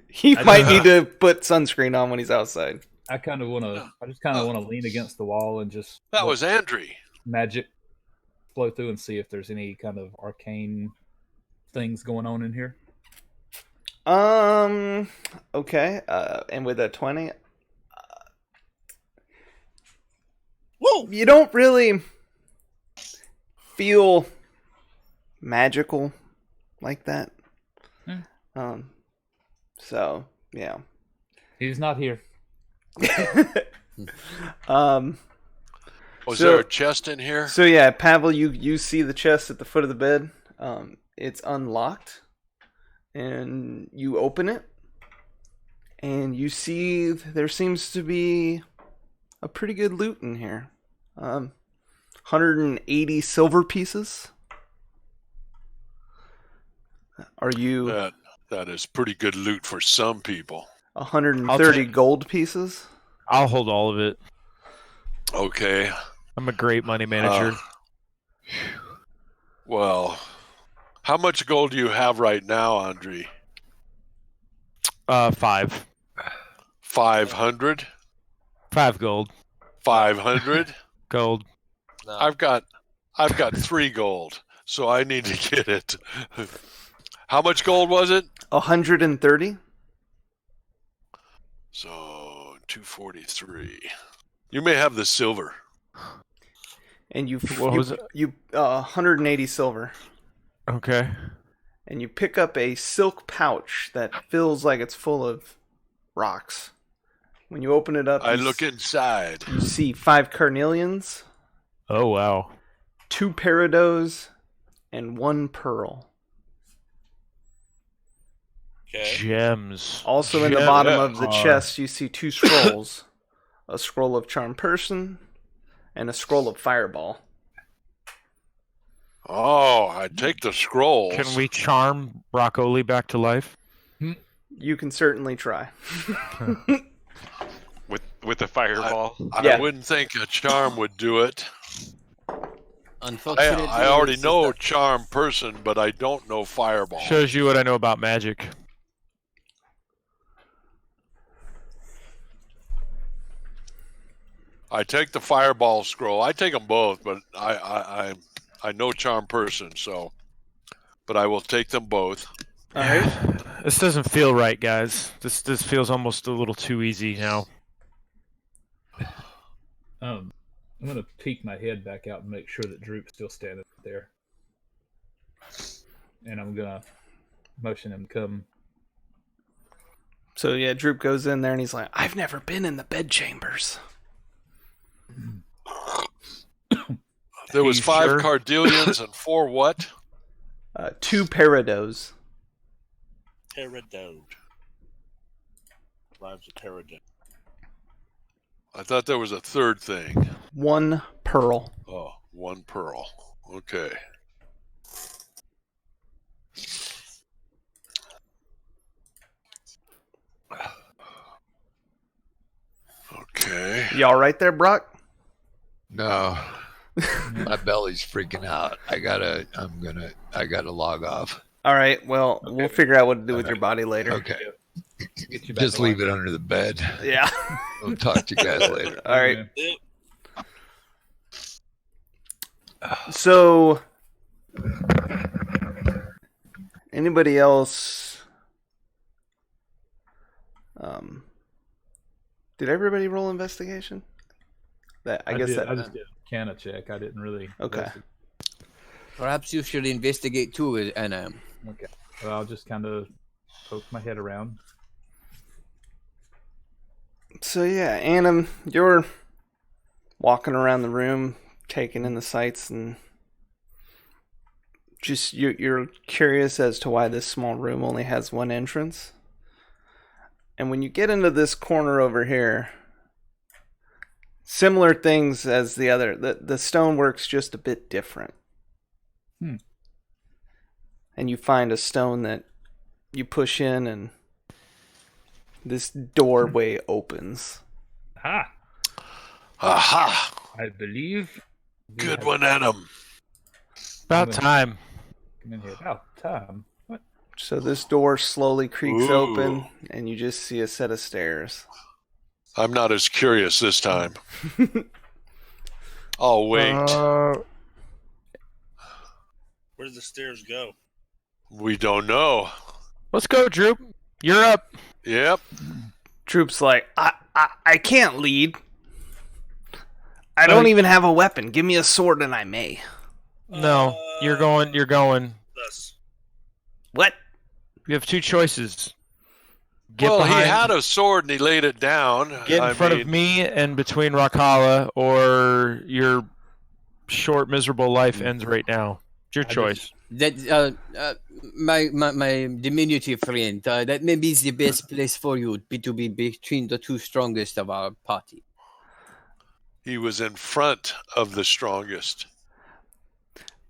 He might need to put sunscreen on when he's outside. I kind of want to. I just kind of want to lean against the wall and just That let was Andre. magic flow through and see if there's any kind of arcane things going on in here. Okay. And with a 20, Whoa! you don't really feel magical like that. So yeah. He's not here. Was So- there a chest in here? So yeah, Pavel, you see the chest at the foot of the bed. It's unlocked, and you open it, and you see there seems to be a pretty good loot in here. 180 silver pieces. Are you That is pretty good loot for some people. 130 gold pieces? I'll hold all of it. Okay. I'm a great money manager. Well, how much gold do you have right now, Andre? 5. 500? 5 gold. 500? Gold. No. I've got 3 gold, so I need to get it. How much gold was it? 130? So 243. You may have the silver. And What was it? 180 silver. Okay. And you pick up a silk pouch that feels like it's full of rocks. When you open it up, I look inside. you see 5 carnelians, Oh, wow. 2 peridots, and 1 pearl. Okay. Gems. Also in the Gems. bottom of the chest, you see 2 scrolls. A scroll of charm person and a scroll of fireball. Oh, I take the scrolls. Can we charm broccoli back to life? You can certainly try. With the fireball. I wouldn't think a charm would do it. Unfortunately, I already it's know not- charm person, but I don't know fireball. Shows you what I know about magic. I take the fireball scroll. I take them both, but I know charm person, so. But I will take them both. This doesn't feel right, guys. This feels almost a little too easy now. I'm gonna peek my head back out and make sure that Droop's still standing there, and I'm gonna motion him come. So yeah, Droop goes in there and he's like, I've never been in the bed chambers. There was You 5 sure? Cardillions and 4 what? 2 peridots. Peridot. Rhymes with peridot. I thought there was a third thing. 1 pearl. Oh, 1 pearl. Okay. Okay. You all right there, Brock? No, my belly's freaking out. I gotta log off. All right. Well, we'll figure out what to do with your body later. Okay, Get you back just to leave life. it under the bed. Yeah. We'll talk to you guys later. All right. Yep. So, anybody else? Did everybody roll investigation? I guess I just did a canna check. I didn't really. Okay. investigate. Perhaps you should investigate too, Anna. Okay. Well, I'll just kind of poke my head around. So yeah, Annam, you're walking around the room, taking in the sights and just you're curious as to why this small room only has one entrance. And when you get into this corner over here, similar things as the other. The stonework's just a bit different. And you find a stone that you push in, and this doorway opens. Ha! Aha! I believe. Good one, Adam. About time. Come in here. About time. What? So this door slowly creaks Ooh. open, and you just see a set of stairs. I'm not as curious this time. I'll wait. Where did the stairs go? We don't know. Let's go, Droop. You're up. Yep. Droop's like, I can't lead. I don't even have a weapon. Give me a sword and I may. No, you're going. You're going. This. What? You have two choices. Get Well, behind, he had a sword and he laid it down. get in front of me and between Rakala, or your short, miserable life ends right now. It's your choice. That my diminutive friend. That may be the best place for you to be between the two strongest of our party. He was in front of the strongest.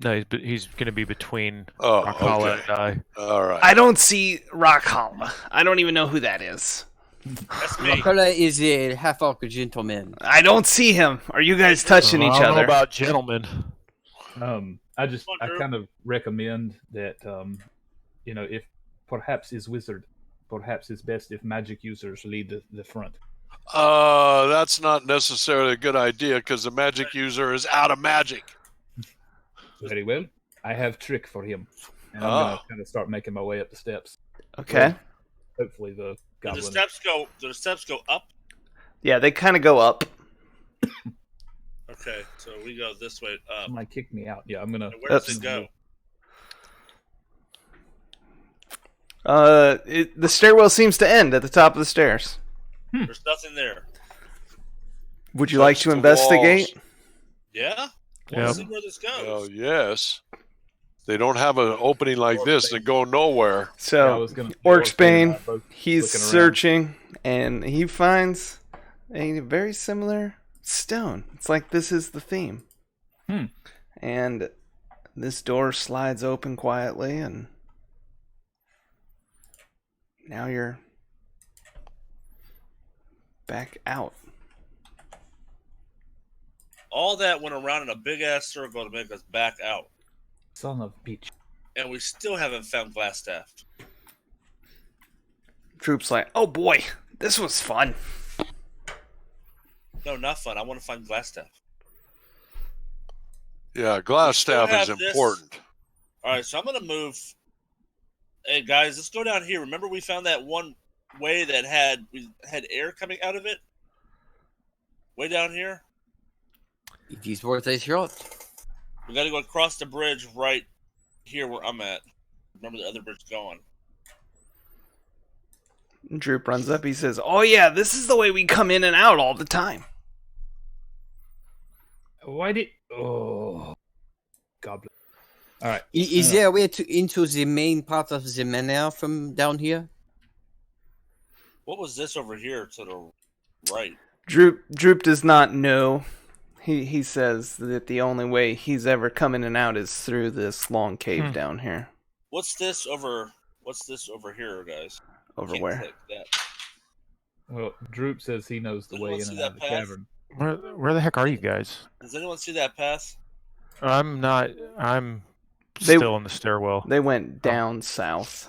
No, he's going to be between Oh, Rakala okay. and I. All right. I don't see Rakala. I don't even know who that is. That's me. Makala is a half-orc gentleman. I don't see him. Are you guys touching each I don't know other? about gentlemen. I kind of recommend that, if perhaps his wizard, perhaps it's best if magic users lead the front. That's not necessarily a good idea because the magic user is out of magic. Very well. I have trick for him, and I'm gonna kind of start making my way up the steps. Okay. Hopefully the Do goblin. the steps go up? Yeah, they kind of go up. Okay, so we go this way up. Might kick me out. Yeah, I'm gonna. And where does Oops. it go? The stairwell seems to end at the top of the stairs. There's nothing there. Would you like Touch to the investigate? walls. Yeah? Yep. Let's see where this goes. Oh, yes. They don't have an opening like this that go nowhere. Yeah, I So, was gonna. Orcsbane, both he's looking around. searching, and he finds a very similar stone. It's like this is the theme. And this door slides open quietly, and now you're back out. All that went around in a big ass circle to make us back out. Son of bitch. And we still haven't found Glassstaff. Droop's like, oh boy, this was fun. No, not fun. I want to find Glassstaff. Yeah, glass still staff is have this. important. Alright, so I'm going to move. Hey, guys, let's go down here. Remember we found that one way that had air coming out of it? Way down here? It is worth a shot. We got to go across the bridge right here where I'm at. Remember the other bridge going. Droop runs up. He says, oh yeah, this is the way we come in and out all the time. Why did? Oh, goblin. All right. Is there a way into the main part of the manor from down here? What was this over here to the right? Droop does not know. He says that the only way he's ever come in and out is through this long cave down here. What's this over here, guys? Over Can't where? click that. Well, Droop says he knows the Does way anyone in see and out of the that path? cavern. Where the heck are you guys? Does anyone see that path? I'm not. I'm They- still in the stairwell. They went down south.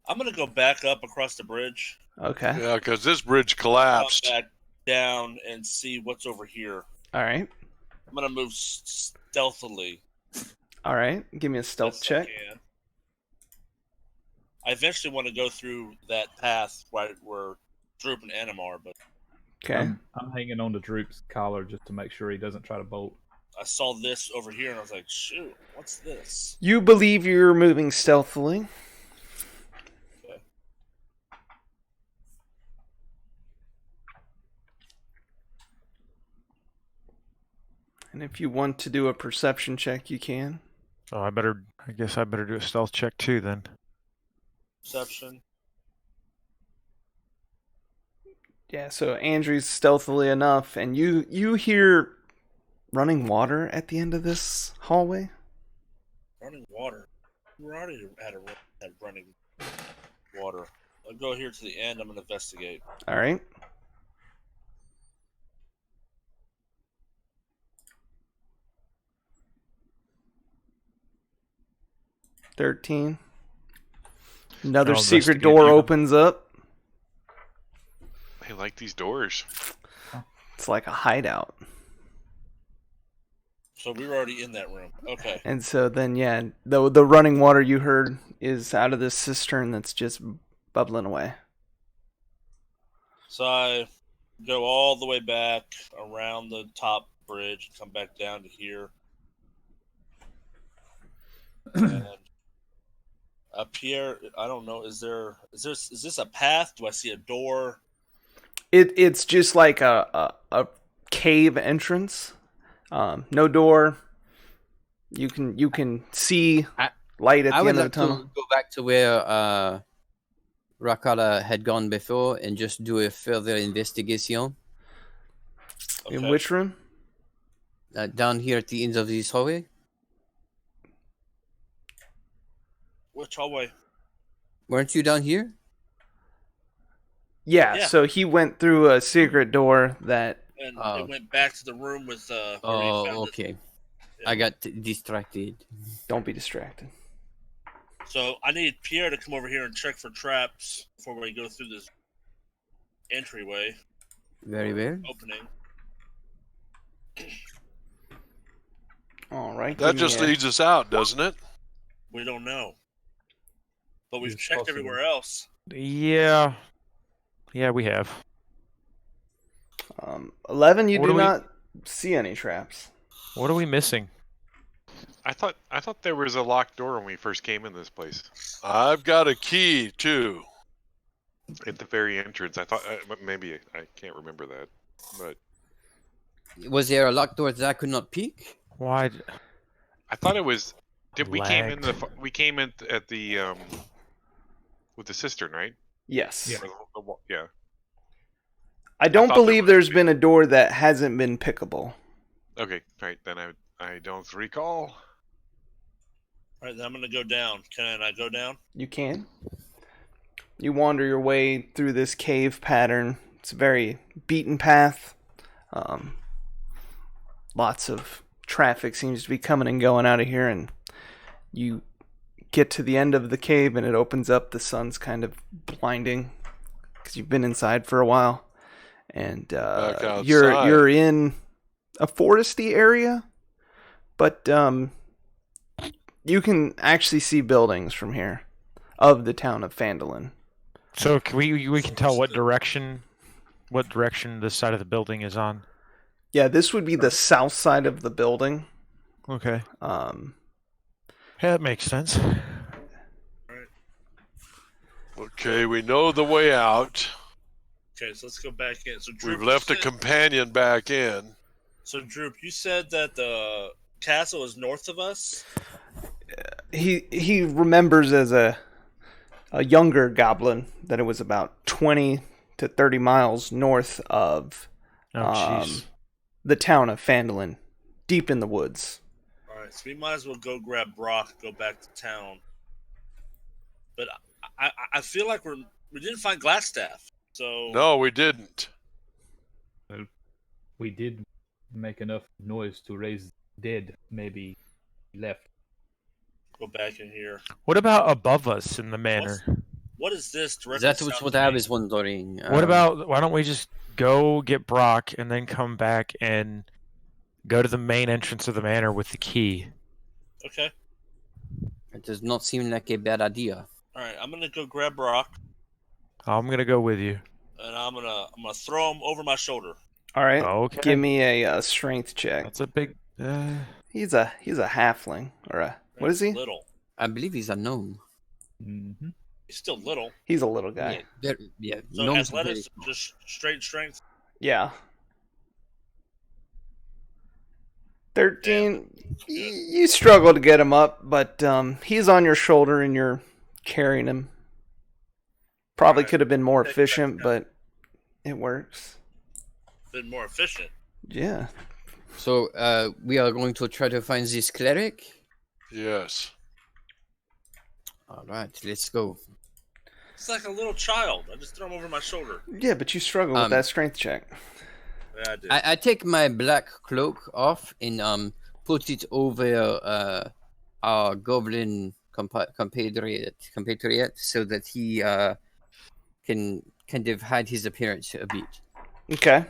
I'm gonna go back up across the bridge. Okay. Yeah, because this bridge Come collapsed. back down and see what's over here. All right. I'm gonna move stealthily. All right. Give me a stealth best I check. can. I eventually want to go through that path right where Droop and Anim are, but Okay. I'm hanging on to Droop's collar just to make sure he doesn't try to bolt. I saw this over here and I was like, shoot, what's this? You believe you're moving stealthily. Okay. And if you want to do a perception check, you can. Oh, I guess I better do a stealth check too then. Perception. Yeah, so Andrew's stealthily enough, and you hear running water at the end of this hallway. Running water. We already had running water. I'll go here to the end. I'm gonna investigate. All right. $13. Another I'll secret investigate door you. opens up. I like these doors. It's like a hideout. So we were already in that room. Okay. And so then, yeah, the running water you heard is out of this cistern that's just bubbling away. So I go all the way back around the top bridge and come back down to here. And up here, I don't know. Is this a path? Do I see a door? It's just like a cave entrance. No door. You can see light at I the would end of like the tunnel. to go back to where Rakala had gone before and just do a further investigation. Okay. In which room? Down here at the end of this hallway. Which hallway? Weren't you down here? Yeah, Yeah. so he went through a secret door that. And Oh. it went back to the room with. Where he Oh, found it. okay. Yeah. I got distracted. Don't be distracted. So I need Pierre to come over here and check for traps before we go through this entryway Very well. opening. All right. That give me just a- leads us out, doesn't it? We don't know, but we've It's checked possible. everywhere else. Yeah, we have. 11. You What do do we- not see any traps. What are we missing? I thought there was a locked door when we first came in this place. I've got a key too. At the very entrance. I thought maybe I can't remember that. But Was there a locked door that I could not peek? Why? I thought it was we came in Lagged. we came in at the with the cistern, right? Yes. Yeah. Yeah. I don't thought there believe was- there's been a door that hasn't been pickable. Okay, right. Then I don't recall. All right, then I'm gonna go down. Can I go down? You can. You wander your way through this cave pattern. It's a very beaten path. Lots of traffic seems to be coming and going out of here, and you get to the end of the cave and it opens up. The sun's kind of blinding because you've been inside for a while, and Back you're outside. in a foresty area, but you can actually see buildings from here of the town of Phandelver. So can we can tell what direction this side of the building is on. Yeah, this would be the south side of the building. Okay. Yeah, that makes sense. Okay, we know the way out. Okay, so let's go back in. So Droop, We've left a you said- companion back in. So Droop, you said that the castle is north of us. he remembers as a younger goblin that it was about 20 to 30 miles north of Oh, jeez. the town of Phandelver, deep in the woods. All right, so we might as well go grab Brock, go back to town. But I feel like we didn't find Glassstaff. So No, we didn't. We did make enough noise to raise dead. Maybe left. go back in here. What about above us in the manor? What is this? Directly That's south what of I me? was wondering. What about why don't we just go get Brock and then come back and go to the main entrance of the manor with the key? Okay. It does not seem like a bad idea. All right, I'm gonna go grab Brock, I'm gonna go with you. and I'm gonna throw him over my shoulder. All right, Okay. give me a strength check. That's a big. He's a halfling, or a what is he? Little. I believe he's a gnome. Mm-hmm. He's still little. He's a little guy. Yeah. So Gnomes are athletics, very- just straight strength. Yeah. 13. You struggle to get him up, but he's on your shoulder and you're carrying him. Probably Alright. could have been more Take that efficient, down. but it works. Been more efficient. Yeah. So we are going to try to find this cleric. Yes. All right, let's go. It's like a little child. I just throw him over my shoulder. Yeah, but you struggle with that strength check. Yeah, I did. I take my black cloak off and put it over our goblin compatriot so that he can kind of hide his appearance a bit. Okay.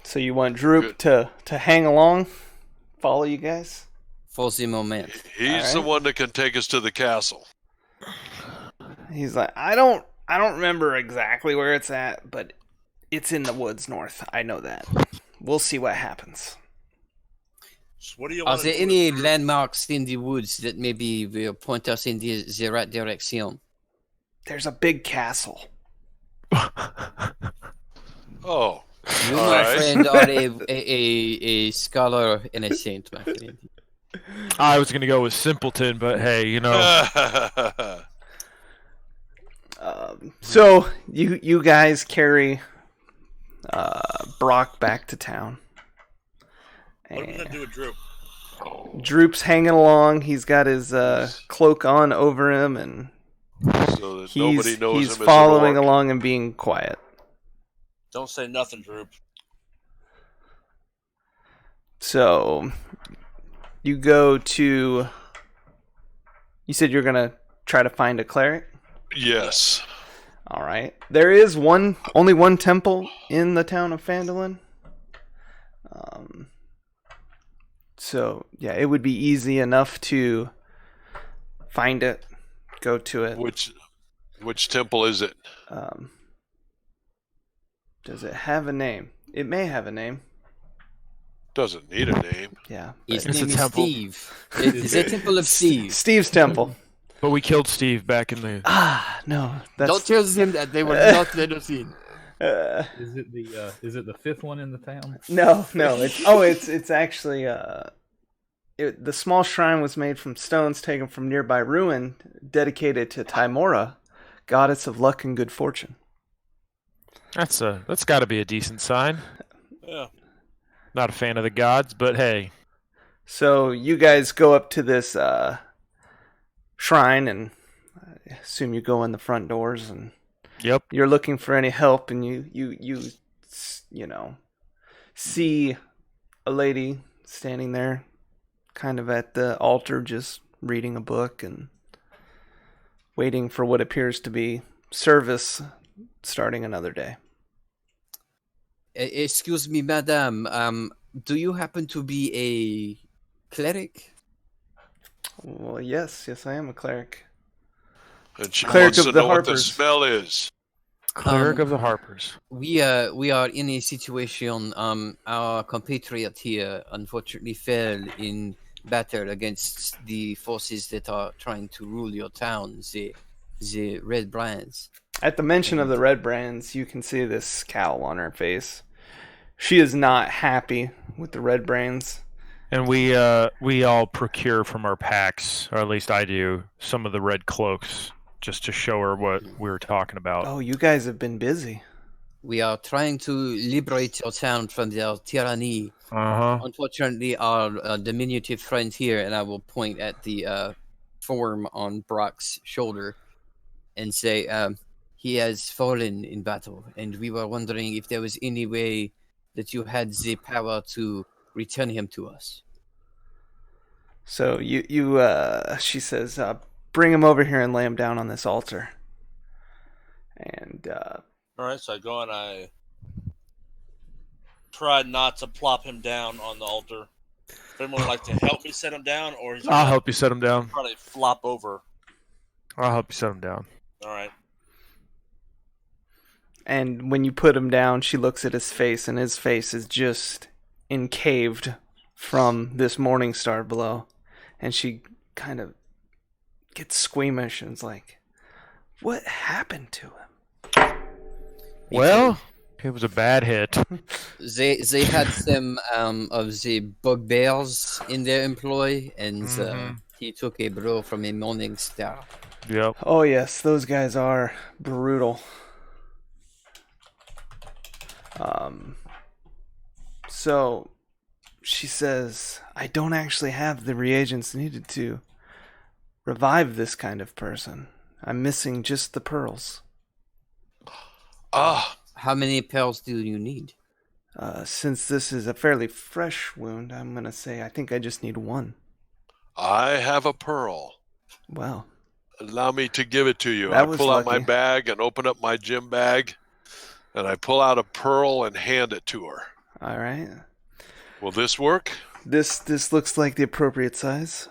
So you want Droop to hang along, follow you guys? For the moment. He's the one that can take us to the castle. He's like, I don't remember exactly where it's at, but it's in the woods north. I know that. We'll see what happens. So what do you Are want there to do any with- landmarks in the woods that maybe will point us in the right direction? There's a big castle. Oh. You, All my right. friend, are a scholar and a saint, my friend. I was gonna go with simpleton, but hey, you know. So you guys carry Brock back to town. What are we gonna do with Drew? Droop's hanging along. He's got his cloak on over him, and so that nobody knows he's him as an following orc. along and being quiet. Don't say nothing, Drew. So you go to. You said you're gonna try to find a cleric. Yes. All right. There is only one temple in the town of Phandelver. So yeah, it would be easy enough to find it, go to it. Which temple is it? Does it have a name? It may have a name. Doesn't need a name. Yeah. His but- It's name a is temple. Steve. It's the Temple of Steve. Steve's temple. But we killed Steve back in the. No, that's Don't tell him that they were not let us in. Is it the fifth one in the town? no. It's actually the small shrine was made from stones taken from nearby ruin, dedicated to Timora, goddess of luck and good fortune. That's got to be a decent sign. Yeah. Not a fan of the gods, but hey. So you guys go up to this shrine, and I assume you go in the front doors, and Yep. you're looking for any help, and you see a lady standing there, kind of at the altar, just reading a book and waiting for what appears to be service starting another day. Excuse me, madam. Do you happen to be a cleric? Well, yes, I am a cleric. And she Cleric wants of to the know what the Harpers. smell is. Cleric of the Harpers. We are in a situation. Our compatriot here unfortunately fell in battle against the forces that are trying to rule your town, the Red Brands. At the mention of the red brands, you can see this scowl on her face. She is not happy with the red brands. And we all procure from our packs, or at least I do, some of the red cloaks, just to show her what we were talking about. Oh, you guys have been busy. We are trying to liberate your town from their tyranny. Uh huh. Unfortunately, our diminutive friend here, and I will point at the form on Brock's shoulder and say, he has fallen in battle, and we were wondering if there was any way that you had the power to return him to us. So she says, bring him over here and lay him down on this altar. And All right, so I go and I try not to plop him down on the altar. If anyone would like to help me set him down, or he's I'll help you set him down. probably flop over. I'll help you set him down. All right. And when you put him down, she looks at his face, and his face is just encaved from this morning star blow. And she kind of gets squeamish and is like, what happened to him? Well, It was a bad hit. They had some of the bugbears in their employ, and Mhm. he took a blow from a morning star. Yep. Oh yes, those guys are brutal. So she says, I don't actually have the reagents needed to revive this kind of person. I'm missing just the pearls. Ah, How many pearls do you need? Since this is a fairly fresh wound, I'm going to say I think I just need one. I have a pearl. Wow. Allow me to give it to you. That I was pull out my lucky. bag and open up my gym bag, and I pull out a pearl and hand it to her. All right. Will this work? This looks like the appropriate size.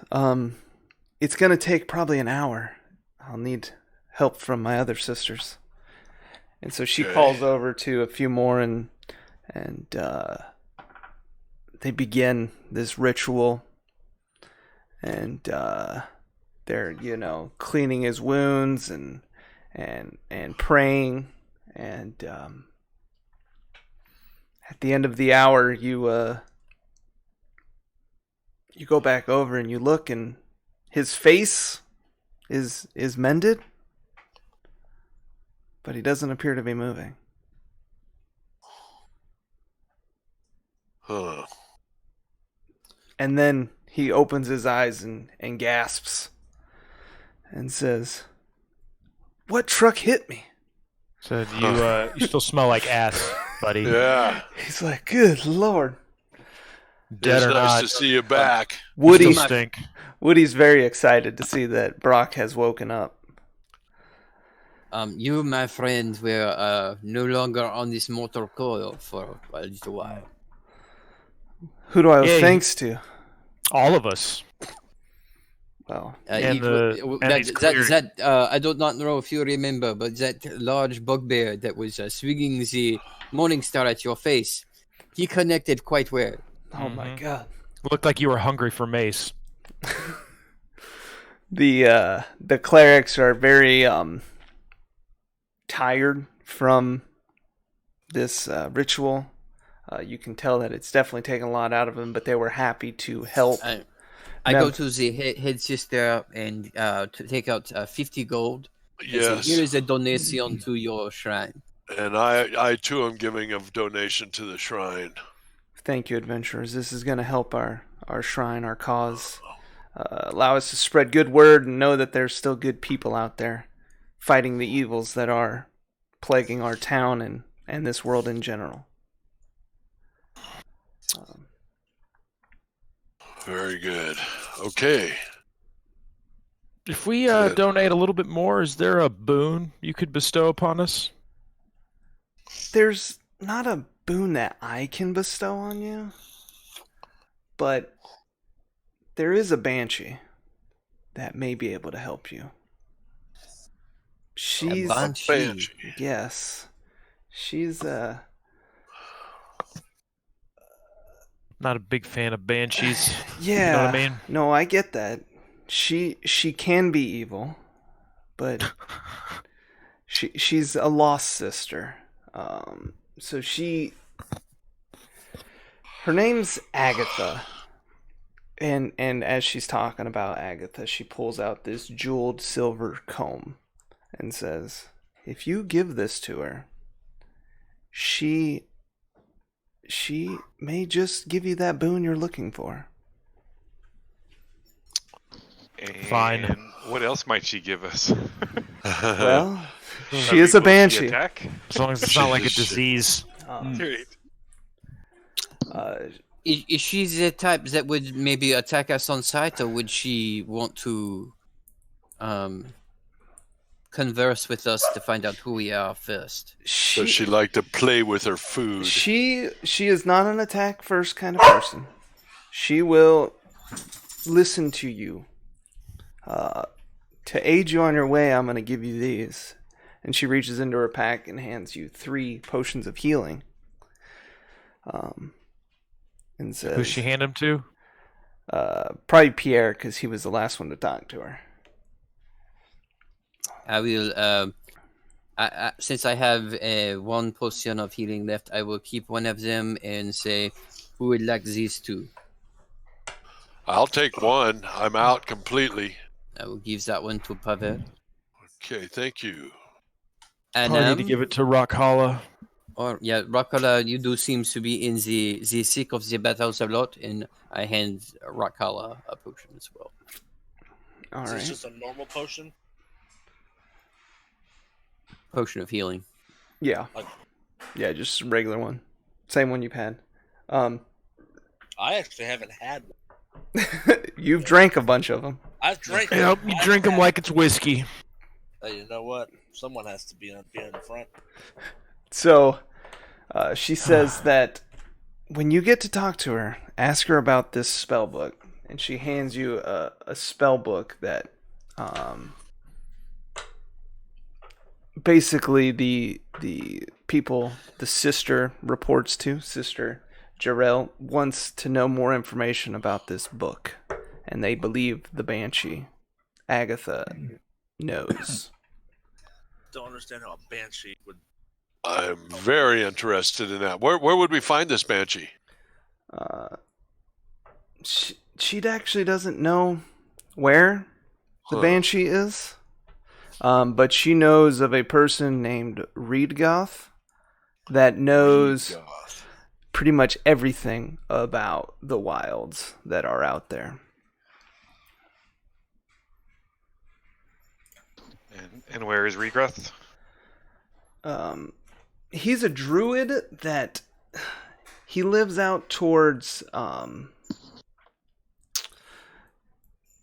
It's going to take probably an hour. I'll need help from my other sisters. And so she Okay. calls over to a few more and they begin this ritual, and they're cleaning his wounds and praying, and at the end of the hour you go back over and you look, and his face is mended, but he doesn't appear to be moving. Huh. And then he opens his eyes and gasps and says, "What truck hit me?" Said you still smell like ass, buddy. Yeah. He's like, "Good Lord." Dead It's or nice not, to see you back. you Woody, still stink. Woody's very excited to see that Brock has woken up. You, my friend, were no longer on this mortal coil for a little while. Who do I owe Yeah, thanks to? All of us. Well, And he's I do not know if you remember, but that large bugbear that was swinging the morning star at your face, he connected quite well. oh my Mhm. God. Looked like you were hungry for mace. The clerics are very tired from this ritual. You can tell that it's definitely taken a lot out of them, but they were happy to help. I go to the head sister and to take out 50 gold. And say, Yes. here is a donation to your shrine. And I too am giving a donation to the shrine. Thank you, adventurers. This is going to help our shrine, our cause. Allow us to spread good word and know that there's still good people out there fighting the evils that are plaguing our town and this world in general. Very good. Okay. If we donate a little bit more, is there a boon you could bestow upon us? There's not a boon that I can bestow on you, but there is a banshee that may be able to help you. She's Banshee. yes, she's Not a big fan of banshees. yeah. You know what I mean? No, I get that. She can be evil, but she's a lost sister. So her name's Agatha. And as she's talking about Agatha, she pulls out this jeweled silver comb and says, "If you give this to her, she may just give you that boon you're looking for." And Fine. What else might she give us? Well, she Something is a close to the banshee. attack? As long as it's not like a disease. Great. Is she the type that would maybe attack us on sight, or would she want to converse with us to find out who we are first? Does she like to play with her food? She is not an attack first kind of person. She will listen to you. To aid you on your way, I'm going to give you these. And she reaches into her pack and hands you 3 potions of healing. And says, Who's she hand him to? probably Pierre, because he was the last one to talk to her. I will Since I have one potion of healing left, I will keep one of them and say, "Who would like these two?" I'll take one. I'm out completely. I will give that one to Pavel. Okay, thank you. And Probably need to give it to Rockholla. Or yeah, Rockhala, you do seems to be in the thick of the battles a lot, and I hand Rockhala a potion as well. All Is this right. just a normal potion? Potion of healing. Yeah. Like- Yeah, just a regular one. Same one you've had. I actually haven't had one. You've drank a bunch of them. I've drank. Yep, you drink them like it's whiskey. Hey, you know what? Someone has to be in the front. So, she says that when you get to talk to her, ask her about this spell book, and she hands you a spell book that, basically the people the sister reports to, Sister Jarrell, wants to know more information about this book, and they believe the Banshee, Agatha, knows. Don't understand how a banshee would. I'm very interested in that. Where would we find this banshee? She actually doesn't know where the Banshee is, but she knows of a person named Reedgoth that knows pretty much everything about the wilds that are out there. And where is Regrowth? He's a druid that he lives out towards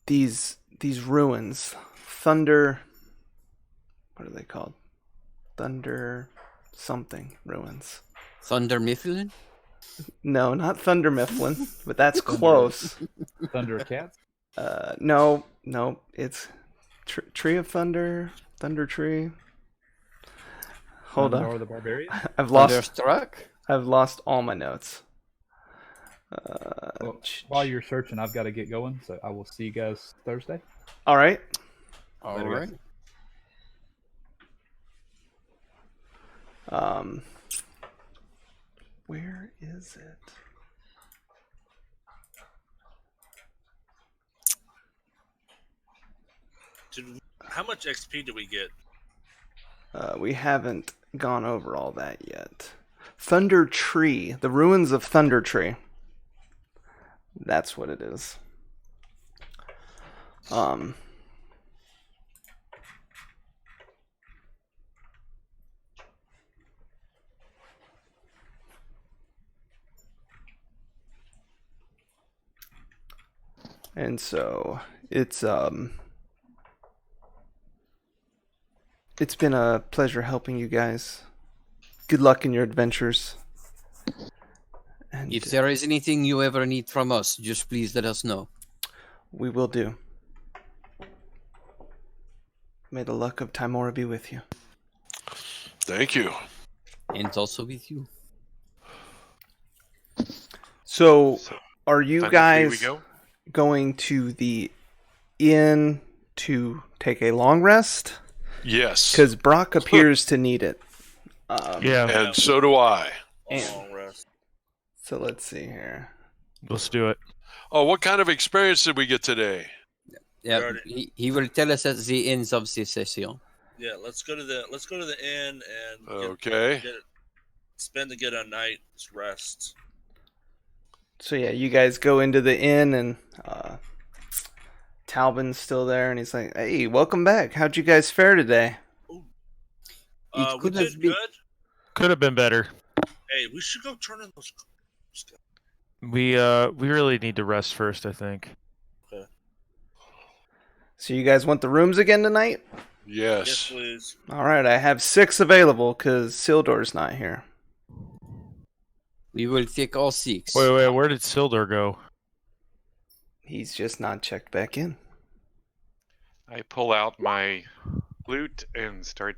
these ruins. Thunder. What are they called? Thunder something ruins. Thunder Mifflin? No, not Thunder Mifflin, but that's close. Thunder Cats. No, it's Tree of Thunder, Thunder Tree. Hold Thundar on, the Barbarian. I've lost Thunderstruck? all my notes. Well, while you're searching, I've got to get going, so I will see you guys Thursday. All right. All Later, right. Where is it? How much XP do we get? We haven't gone over all that yet. Thunder Tree, the ruins of Thunder Tree. That's what it is. And so it's been a pleasure helping you guys. Good luck in your adventures. And If there is anything you ever need from us, just please let us know. we will do. May the luck of Timora be with you. Thank you. And also with you. So, are you Thunder Tree guys we go? going to the inn to take a long rest? Yes. Because Brock appears to need it. Yeah, And so do I. A And- long rest. So let's see here. let's do it. Oh, what kind of experience did we get today? Yeah, Alrighty. he will tell us at the end of the session. Yeah, let's go to the inn and Okay. spend a night's rest. So yeah, you guys go into the inn, and Talbin's still there, and he's like, "Hey, welcome back. How'd you guys fare today?" It We could have did been- good. Could have been better. Hey, we should go turn in those. We really need to rest first, I think. So you guys want the rooms again tonight? Yes, Yes. please. All right, I have 6 available because Sildor's not here. We will take all 6. Wait, where did Sildar go? He's just not checked back in. I pull out my loot and start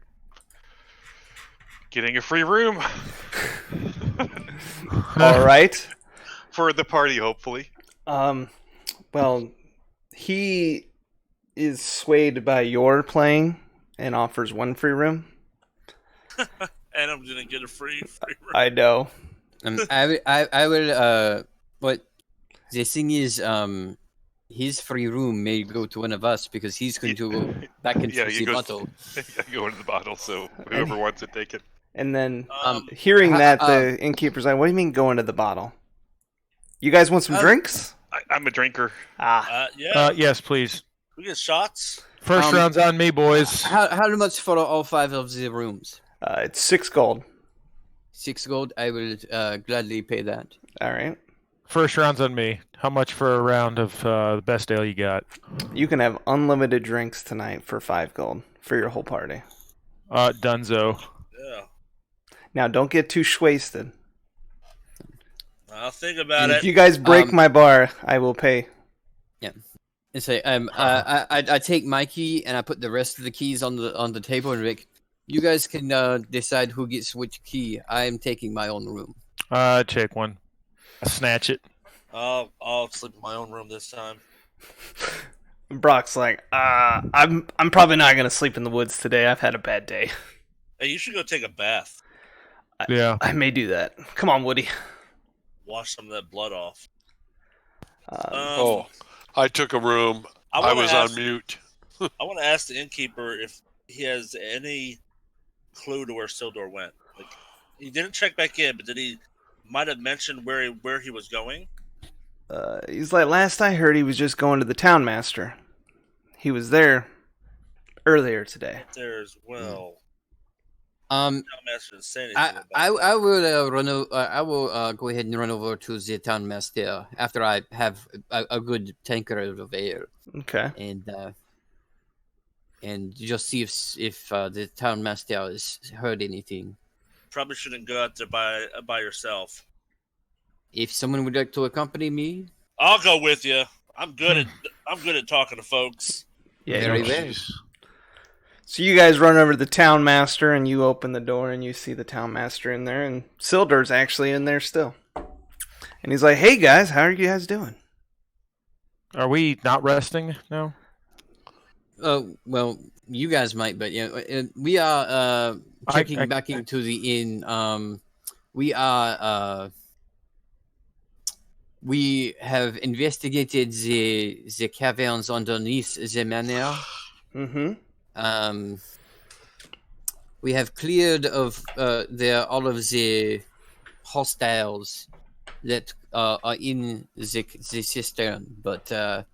getting a free room All right. for the party, hopefully. Well, he is swayed by your playing and offers 1 free room. And I'm gonna get a free room. I know. I will. But the thing is, his free room may go to one of us because he's going to go back into Yeah, Um, you the go, bottle. go into the bottle, so whoever wants it, take it. And then Um, hearing ha- that, uh, the innkeeper's like, "What do you mean go into the bottle? You guys want some drinks?" I'm a drinker. Ah, yeah. Yes, please. We get shots. First round's on me, boys. How much for all 5 of the rooms? it's 6 gold. 6 gold. I will gladly pay that. All right. First round's on me. How much for a round of the best ale you got? You can have unlimited drinks tonight for 5 gold for your whole party. Dunzo. Yeah. Now, don't get too wasted. I'll think about And it. if you guys break my bar, I will pay. And say, I take my key and I put the rest of the keys on the table and Rick, you guys can decide who gets which key. I am taking my own room. Take one. Snatch it. I'll sleep in my own room this time. Brock's like, I'm probably not gonna sleep in the woods today. I've had a bad day. Hey, you should go take a bath. Yeah. I may do that. Come on, Woody. Wash some of that blood off. I took a room. I wanna was ask- on mute. I want to ask the innkeeper if he has any clue to where Sildor went. Like, he didn't check back in, but did he might have mentioned where he was going? He's like, last I heard, he was just going to the town master. He was there earlier today. There as well. Master didn't say anything about I that. will I will go ahead and run over to the town master after I have a good tankard of ale Okay. and just see if the town master has heard anything. Probably shouldn't go out there by yourself. If someone would like to accompany me, I'll go with you. I'm good at talking to folks. Yeah. very you- well. So you guys run over to the town master, and you open the door, and you see the town master in there, and Sildur's actually in there still. And he's like, "Hey guys, how are you guys doing?" Are we not resting now? Well, you guys might, but we are checking back into the inn. We have investigated the caverns underneath the manor. Mm-hmm. We have cleared of all of the hostiles that are in the cistern, but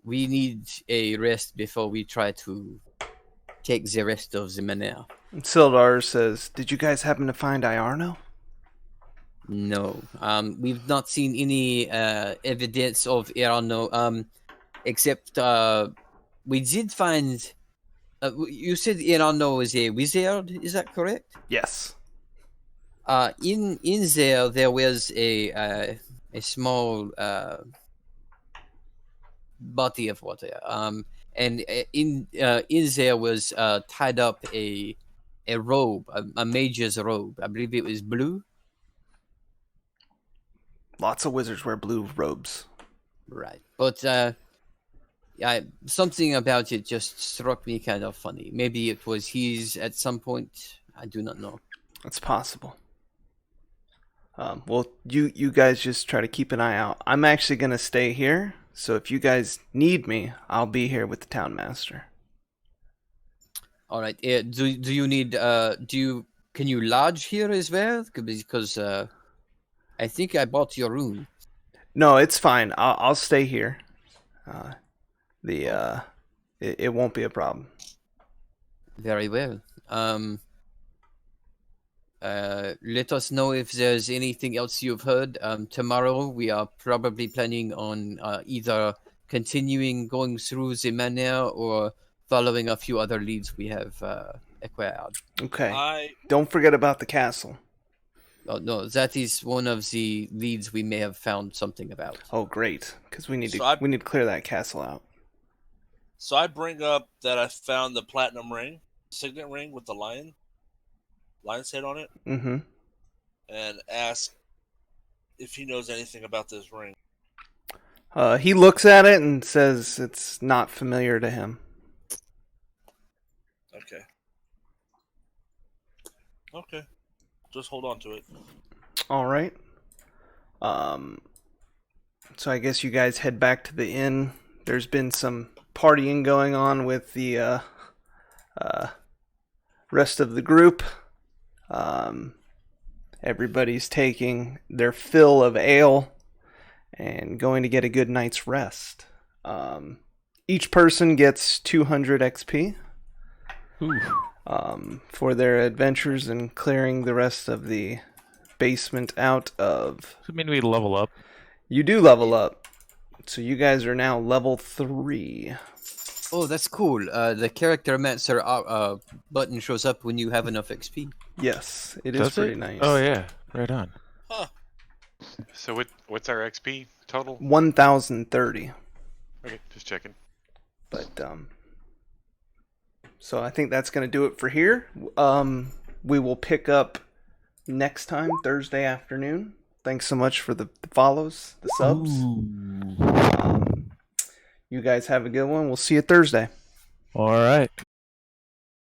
we need a rest before we try to take the rest of the manor. And Sildar says, "Did you guys happen to find Iarno?" No, we've not seen any evidence of Irano, except we did find. You said Irano is a wizard. Is that correct? Yes. In there was a small body of water. And in there was tied up a robe, a mage's robe. I believe it was blue. Lots of wizards wear blue robes. Right, but something about it just struck me kind of funny. Maybe it was his at some point. I do not know. It's possible. Well, you guys just try to keep an eye out. I'm actually gonna stay here, so if you guys need me, I'll be here with the town master. All right. Do you need? Can you lodge here as well? Because I think I bought your room. No, it's fine. I'll stay here. It won't be a problem. Very well. Let us know if there's anything else you've heard. Tomorrow we are probably planning on either continuing going through the manor or following a few other leads we have acquired. Okay. Don't forget about the castle. Oh, no, that is one of the leads we may have found something about. Oh, great! Because we need to clear that castle out. So I bring up that I found the platinum ring, signet ring with the lion's head on it, and ask if he knows anything about this ring. He looks at it and says it's not familiar to him. Okay. Okay. Just hold on to it. All right. So I guess you guys head back to the inn. There's been some partying going on with the rest of the group. Everybody's taking their fill of ale and going to get a good night's rest. Each person gets 200 XP for their adventures in clearing the rest of the basement out of... Does it mean we level up? You do level up. So you guys are now level 3. Oh, that's cool. The character Mancer button shows up when you have enough XP. Yes, it is Does pretty it? nice. Oh yeah, right on. So what's our XP total? 1,030. Okay, just checking. But so I think that's going to do it for here. We will pick up next time, Thursday afternoon. Thanks so much for the follows, the subs. You guys have a good one. We'll see you Thursday. All right.